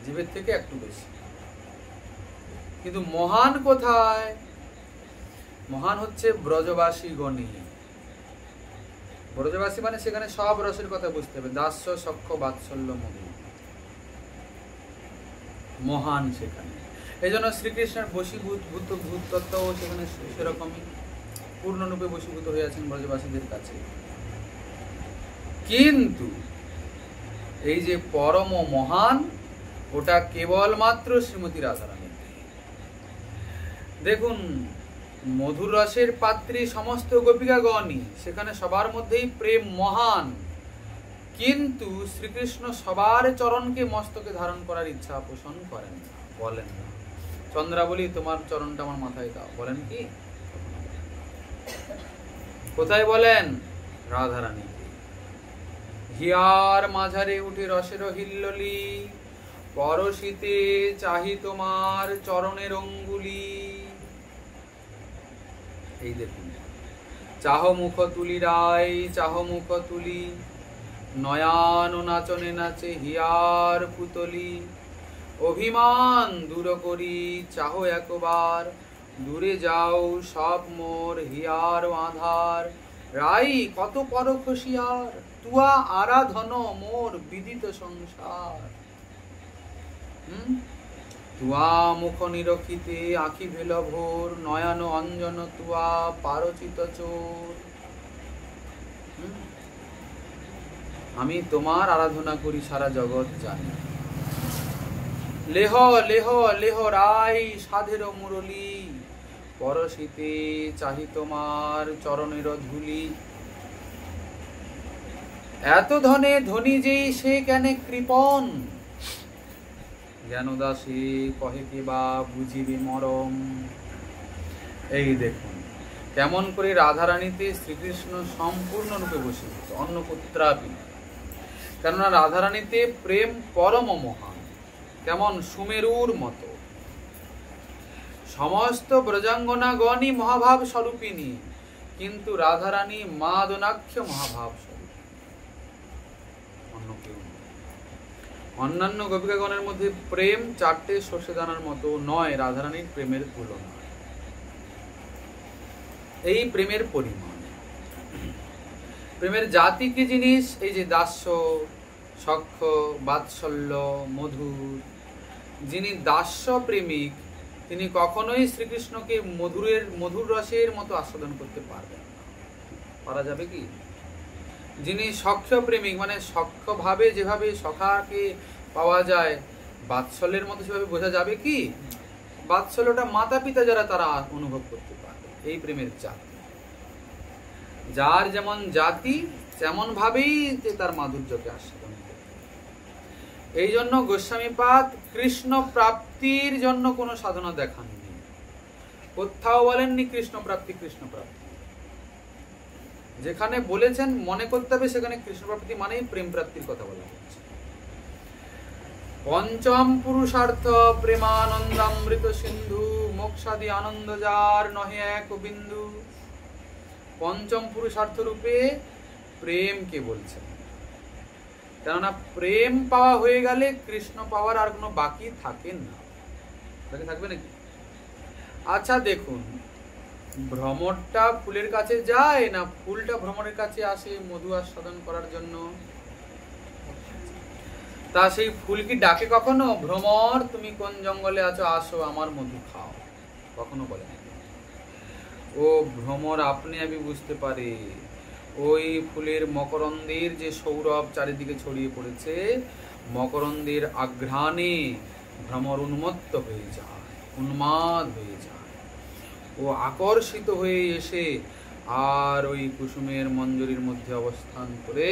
জীবের থেকে একটু বেশি। কিন্তু মহান কোথায়? মহান হচ্ছে ব্রজবাসী গণী। ব্রজবাসী মানে সেখানে সব রসের কথা বুঝতে হবে। দাস্য সখ্য বাৎসল্য মধু মহান সেখানে। এই জন্য শ্রীকৃষ্ণের বশীভূত ভূতত্ত্ব সেখানে সেরকমই পূর্ণরূপে বশীভূত হয়ে আছেন ব্রজবাসীদের কাছে। কিন্তু এই যে পরম মহান, ওটা কেবলমাত্র শ্রীমতী রাধারানী। দেখুন, মধুর রসের পাত্রী সমস্ত গোপিকাগণই, সেখানে সবার মধ্যেই প্রেম মহান। কিন্তু শ্রীকৃষ্ণ সবার চরণকে মস্তকে ধারণ করার ইচ্ছা পোষণ করেন না, বলেন না। চন্দ্রাবলী, তোমার চরণটা আমার মাথায় দাও, বলেন কি? কোথায় বলেন? রাধারানী। হিয়ার মাঝারে উঠে রসের হিল্লোলি, পরশিতে চাহি তোমার চরণের অঙ্গুলি। এই দেখুন, চাহ মুখ তুলি রায়, চাহ মুখ তুলি, নয়ান নাচনে নাচে হিয়ার পুতলি। অভিমান দূর করি চাহ একবার, দূরে যাও সব মোর হিয়ার আধার। রাই কত পর খুশিয়ার, তুয়া আরাধন মোর বিদিত সংসার। তুয়া মুখ নিরখিতে আঁখি ভেল ভোর, নয়ন অঞ্জন তুয়া পারচিত চোর। আমি তোমার আরাধনা করি, সারা জগৎ জানি। লেহ লেহ লেহ রাই সাধের মুরলী, পরশিতে চাহি তোমার চরণের ধুলি। এত ধনে ধনী যেই সে কেনে কৃপণ, জ্ঞানদাসে কহে কে বা বুঝিবে মরম। এই দেখুন কেমন করে রাধারানীতে শ্রীকৃষ্ণ সম্পূর্ণরূপে বশীভূত, অন্নপুত্রাপি। কেননা রাধারানীতে প্রেম পরম মহান, কেমন সুমেরুর মতো। সমস্ত ব্রজাঙ্গনাগণই মহাভাব স্বরূপিণী, কিন্তু রাধারানী মা দোনাক্ষ মহাভাব স্বরূপ। অন্যান্য গোপিকাগণের মধ্যে প্রেম 4টে সর্ষে দানার মতো নয়, রাধারানীর প্রেমের তুলনা। এই প্রেমের পরিমাণ, প্রেমের জাতি কি জিনিস? এই যে দাস্য, সখ্য, বাৎসল্য, মধুর। যিনি দাস্য প্রেমিক, তিনি কখনোই শ্রীকৃষ্ণকে মধুর রসের মতো আস্বাদন করতে পারবেন না। পারা যাবে কি? যিনি সখ্য প্রেমিক, মানে সখ্য ভাবে যেভাবে সখাকে পাওয়া যায়, বাৎসল্যের মতো সেভাবে বোঝা যাবে কি? বাৎসল্যটা মাতা পিতা যারা, তারা অনুভব করতে পারবে। এই প্রেমের জাতি। যার যেমন জাতি তেমন ভাবেই যে তার মাধুর্যকে আস্বাদন করে। এই জন্য গোস্বামীপাদ কৃষ্ণ প্রাপ্তির জন্য কোনো সাধনা দেখাননি, কোথাও বলেননি কৃষ্ণ প্রাপ্তি কৃষ্ণ প্রাপ্তি। যেখানে বলেছেন মনে করতে হবে সেখানে কৃষ্ণ প্রাপ্তি মানেই প্রেম প্রাপ্তির কথা বলা হচ্ছে। পঞ্চম পুরুষার্থ প্রেমানন্দামৃত সিন্ধু মোক্ষাদি আনন্দ যার নহে এক বিন্দু। পঞ্চম পুরুষার্থ রূপে প্রেমকে বলছেন, কেননা প্রেম পাওয়া হয়ে গেলে কৃষ্ণ পাওয়ার আর কোনো বাকি থাকে না। বাকি থাকবে নাকি? আচ্ছা দেখুন, ভ্রমরটা ফুলের কাছে যায় না ফুলটা ভ্রমরের কাছে আসে মধু আস্বাদন করার জন্য? তা সেই ফুল কি ডাকে কখনো ভ্রমর তুমি কোন জঙ্গলে আছো, আসো আমার মধু খাও? কখনো বলে না। ও ভ্রমর আপনি আমি বুঝতে পারে ওই ফুলের মকরন্দের যে সৌরভ চারিদিকে ছড়িয়ে পড়েছে, মকরন্দের আঘ্রাণে ভ্রমর উন্মত্ত হয়ে যায়, উন্মাদ হয়ে যায়। ও আকর্ষিত হয়ে এসে আর ওই কুসুমের মঞ্জরির মধ্যে অবস্থান করে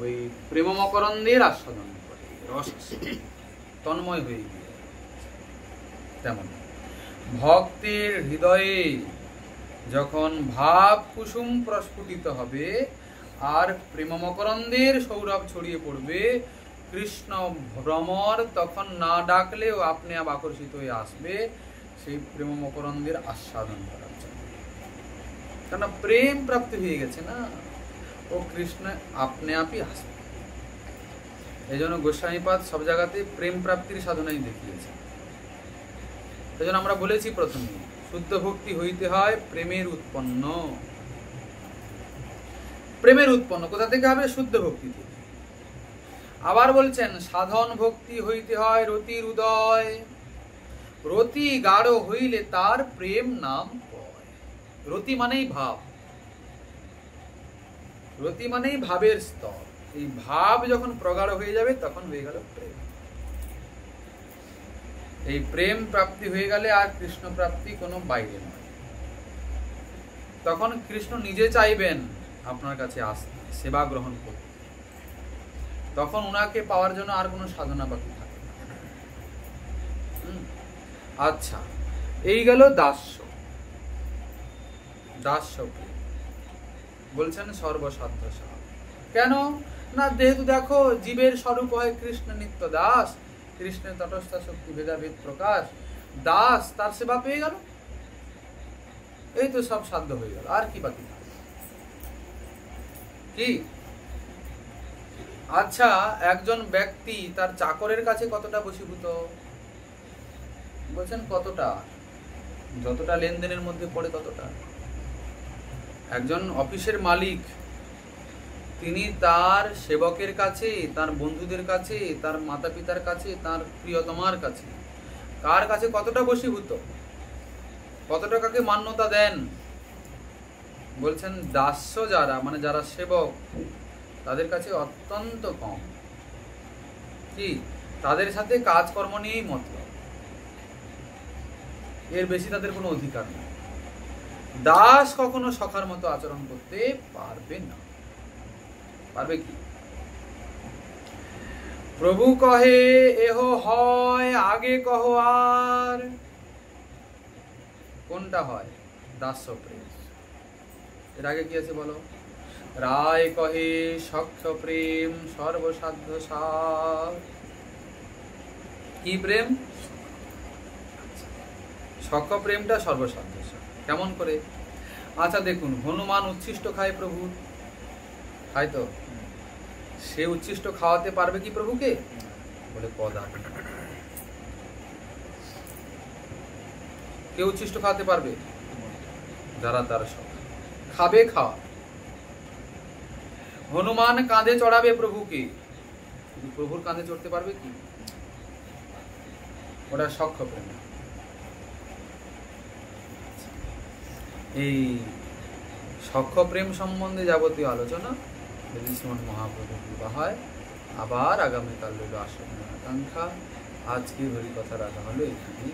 ওই প্রেম মকরন্দের আস্বাদন করে, রস তন্ময় হয়ে গিয়ে। তেমন ভক্তের হৃদয়ে যখন ভাব কুসুম প্রস্ফুটিত হবে আর প্রেম মকরন্দের সৌরভ ছড়িয়ে পড়বে, কৃষ্ণ ভ্রমর তখন না ডাকলেও আপনি আপ আকর্ষিত হয়ে আসবে সেই প্রেম মকরন্দের আস্বাদন করার জন্য। কেন প্রেম প্রাপ্তি হয়ে গেছে না, ও কৃষ্ণ আপনি আপই আসবে। এই জন্য গোস্বামীপাদ সব জায়গাতে প্রেম প্রাপ্তির সাধনাই দেখিয়েছে। এই জন্য আমরা বলেছি প্রথমে শুদ্ধ ভক্তি হইতে হয় প্রেমের উৎপন্ন। প্রেমের উৎপন্ন কোথা থেকে হবে? শুদ্ধ ভক্তি থেকে। আবার বলছেন সাধন ভক্তি হইতে হয় রতির উদয়, রতি গাঢ় হইলে তার প্রেম নাম কয়। রতি মানেই ভাব, রতি মানেই ভাবের স্তর। এই ভাব যখন প্রগাঢ় হয়ে যাবে তখন হয়ে গেল প্রেম। এই প্রেম প্রাপ্তি হয়ে গেলে আর কৃষ্ণ প্রাপ্তি কোনো বাইরে নয়। তখন কৃষ্ণ নিজে চাইবেন আপনার কাছে আসতে, সেবা গ্রহণ করতে। তখন ওনাকে পাওয়ার জন্য আর কোনো সাধনা বাকি থাকে না। আচ্ছা, এই গেল দাস্য। দাস্য প্রেম বলছেন সর্বসাধ্য সাধ। কেন না, যেহেতু দেখো জীবের স্বরূপ হয় কৃষ্ণ নিত্য দাস, কৃষ্ণের তটস্থ শক্তি ভেদাভেদ প্রকাশ, দাস তার সেবা পেয়ে গেল, এই তো সব সাধ্য হয়ে গেল। আর কি বাকি কি? আচ্ছা, একজন ব্যক্তি তার চাকরের কাছে কতটা বশীভূত? বলছেন কতটা? যতটা লেনদেনের মধ্যে পড়ে ততটা। একজন অফিসের মালিক তিনি তার সেবকের কাছে, তার বন্ধুদের কাছে, তার মাতা পিতার কাছে, তার প্রিয়তমার কাছে, কার কাছে কতটা বশীভূত, কতটা কাকে মান্যতা দেন? বলছেন দাস্য যারা, মানে যারা সেবক, তাদের কাছে অত্যন্ত কম। কি? তাদের সাথে কাজকর্ম নিয়েই মতলব, এর বেশি তাদের কোনো অধিকার নেই। দাস কখনো সখার মতো আচরণ করতে পারবে না। পারবে কি? প্রভু কহে এহ হয় আগে কহ আর। কোনটা হয়? দাস্য প্রেম। এর আগে কি আছে বলো? রায় কহে সখ্য প্রেম সর্বসাধ্য সার। কি প্রেম? সখ্য প্রেমটা সর্বসাধ্য সার। কেমন করে? আচ্ছা দেখুন, হনুমান উচ্ছিষ্ট খায় প্রভু, খায় তো? সে উচ্ছিষ্ট খাওয়াতে পারবে কি প্রভুকে? বলে কদাপি। কে উচ্ছিষ্ট খাওয়াতে পারবে? যারা তার সব খাবে, খাওয়া। হনুমান কাঁধে চড়াবে প্রভুকে, কিন্তু প্রভুর কাঁধে চড়তে পারবে কি? ওটা সখ্য প্রেম। এই সখ্য প্রেম সম্বন্ধে যাবতীয় আলোচনা যদি শ্রীমৎ মহাপ্রভুর কৃপা হয় আবার আগামীকাল রইল আসন্ন আকাঙ্ক্ষা। আজকে হরি কথা রাখা হলো এখানেই।